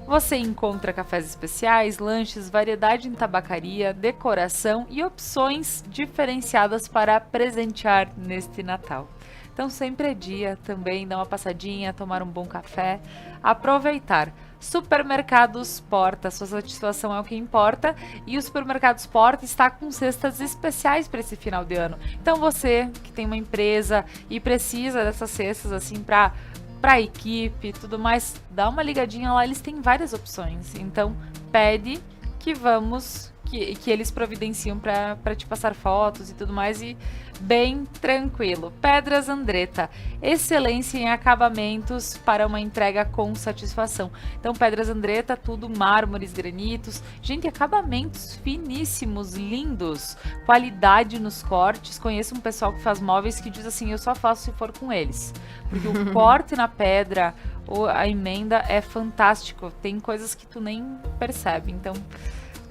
Você encontra cafés especiais, lanches, variedade em tabacaria, decoração e opções diferenciadas para presentear neste Natal. Então sempre é dia também dar uma passadinha, tomar um bom café, aproveitar. Supermercados Porta, sua satisfação é o que importa, e o Supermercados Porta está com cestas especiais para esse final de ano. Então você que tem uma empresa e precisa dessas cestas assim para a equipe e tudo mais, dá uma ligadinha lá, eles têm várias opções. Então pede que eles providenciam para te passar fotos e tudo mais, e bem tranquilo. Pedras Andretta, excelência em acabamentos para uma entrega com satisfação. Então Pedras Andretta, tudo mármores, granitos, gente, acabamentos finíssimos, lindos, qualidade nos cortes. Conheço um pessoal que faz móveis que diz assim, eu só faço se for com eles, porque o corte na pedra ou a emenda é fantástico, tem coisas que tu nem percebe. Então,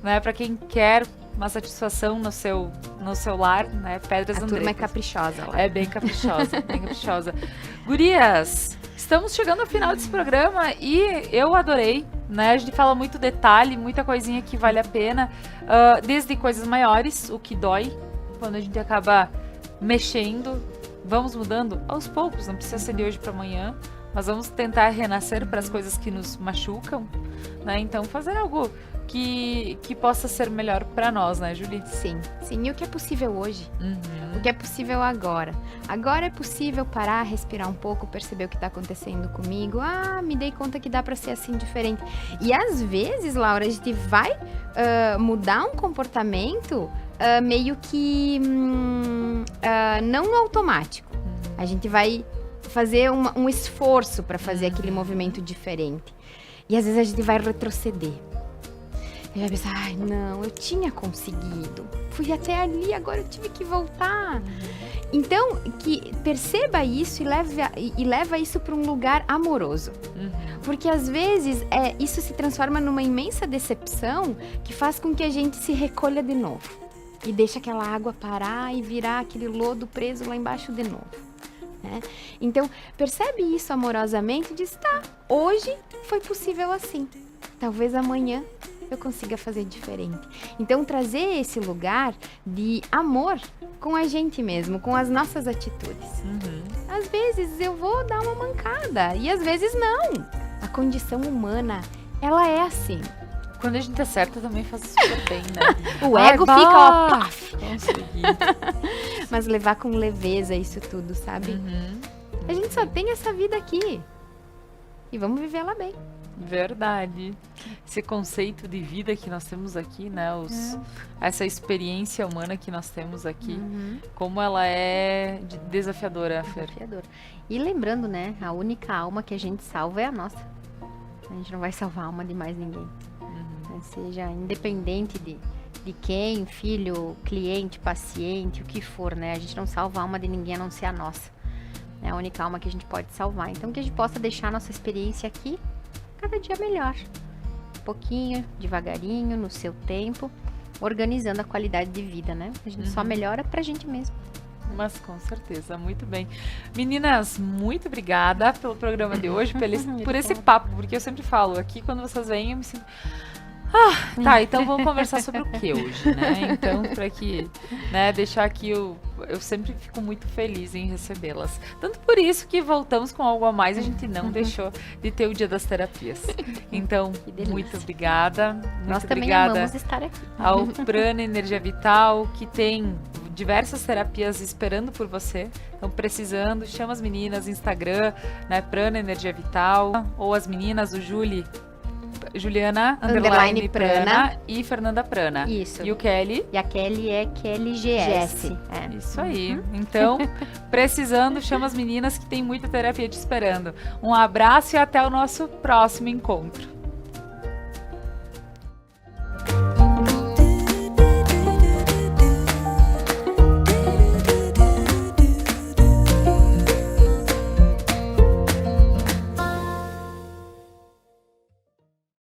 né, para quem quer uma satisfação no seu lar, né, Pedras A turma é Andrettas. caprichosa lá. É bem caprichosa, bem caprichosa. Gurias, estamos chegando ao final desse programa e eu adorei, né? A gente fala muito detalhe, muita coisinha que vale a pena, desde coisas maiores, o que dói, quando a gente acaba mexendo, vamos mudando aos poucos, não precisa ser de hoje para amanhã, mas vamos tentar renascer para as coisas que nos machucam, né? Então fazer algo que possa ser melhor para nós, né, Julie? Sim, sim. E o que é possível hoje? Uhum. O que é possível agora? Agora é possível parar, respirar um pouco, perceber o que está acontecendo comigo. Ah, me dei conta que dá para ser assim diferente. E às vezes, Laura, a gente vai mudar um comportamento meio que não no automático. A gente vai fazer um esforço para fazer aquele movimento diferente. E às vezes a gente vai retroceder. E vai pensar, ai, não, eu tinha conseguido. Fui até ali, agora eu tive que voltar. Então, que perceba isso e leva isso para um lugar amoroso. Porque às vezes isso se transforma numa imensa decepção que faz com que a gente se recolha de novo. E deixa aquela água parar e virar aquele lodo preso lá embaixo de novo. Né? Então, percebe isso amorosamente e diz, tá, hoje foi possível assim. Talvez amanhã eu consiga fazer diferente. Então, trazer esse lugar de amor com a gente mesmo, com as nossas atitudes. Às vezes eu vou dar uma mancada e às vezes não. A condição humana, ela é assim. Quando a gente acerta também faz super bem, né? O ego fica, ó, paf. Consegui. Mas levar com leveza isso tudo, sabe? A gente só tem essa vida aqui. E vamos viver ela bem. Verdade. Esse conceito de vida que nós temos aqui, né? Essa experiência humana que nós temos aqui, como ela é desafiadora, Fer. Desafiador. E lembrando, né? A única alma que a gente salva é a nossa. A gente não vai salvar a alma de mais ninguém. Né? Seja independente de quem, filho, cliente, paciente, o que for, né? A gente não salva a alma de ninguém a não ser a nossa. É a única alma que a gente pode salvar. Então que a gente possa deixar a nossa experiência aqui cada dia melhor. Um pouquinho, devagarinho, no seu tempo, organizando a qualidade de vida, né? A gente só melhora pra gente mesmo. Mas com certeza, muito bem. Meninas, muito obrigada pelo programa de hoje, por esse papo, porque eu sempre falo aqui, quando vocês vêm, eu me sinto... Tá, então vamos conversar sobre o que hoje, né? Então, para que, né, deixar aqui eu sempre fico muito feliz em recebê-las. Tanto por isso que voltamos com algo a mais, a gente não deixou de ter o Dia das Terapias. Então, delícia. muito obrigada. Nós Muito também obrigada amamos estar aqui. ao Prana Energia Vital, que tem diversas terapias esperando por você. Então, precisando, chama as meninas, Instagram, né, Prana Energia Vital, ou as meninas, o Juliana _ Prana e Fernanda Prana. Isso. E o Kelly? E a Kelly é Kelly GS. É. Isso aí. Então, precisando, chama as meninas que tem muita terapia te esperando. Um abraço e até o nosso próximo encontro.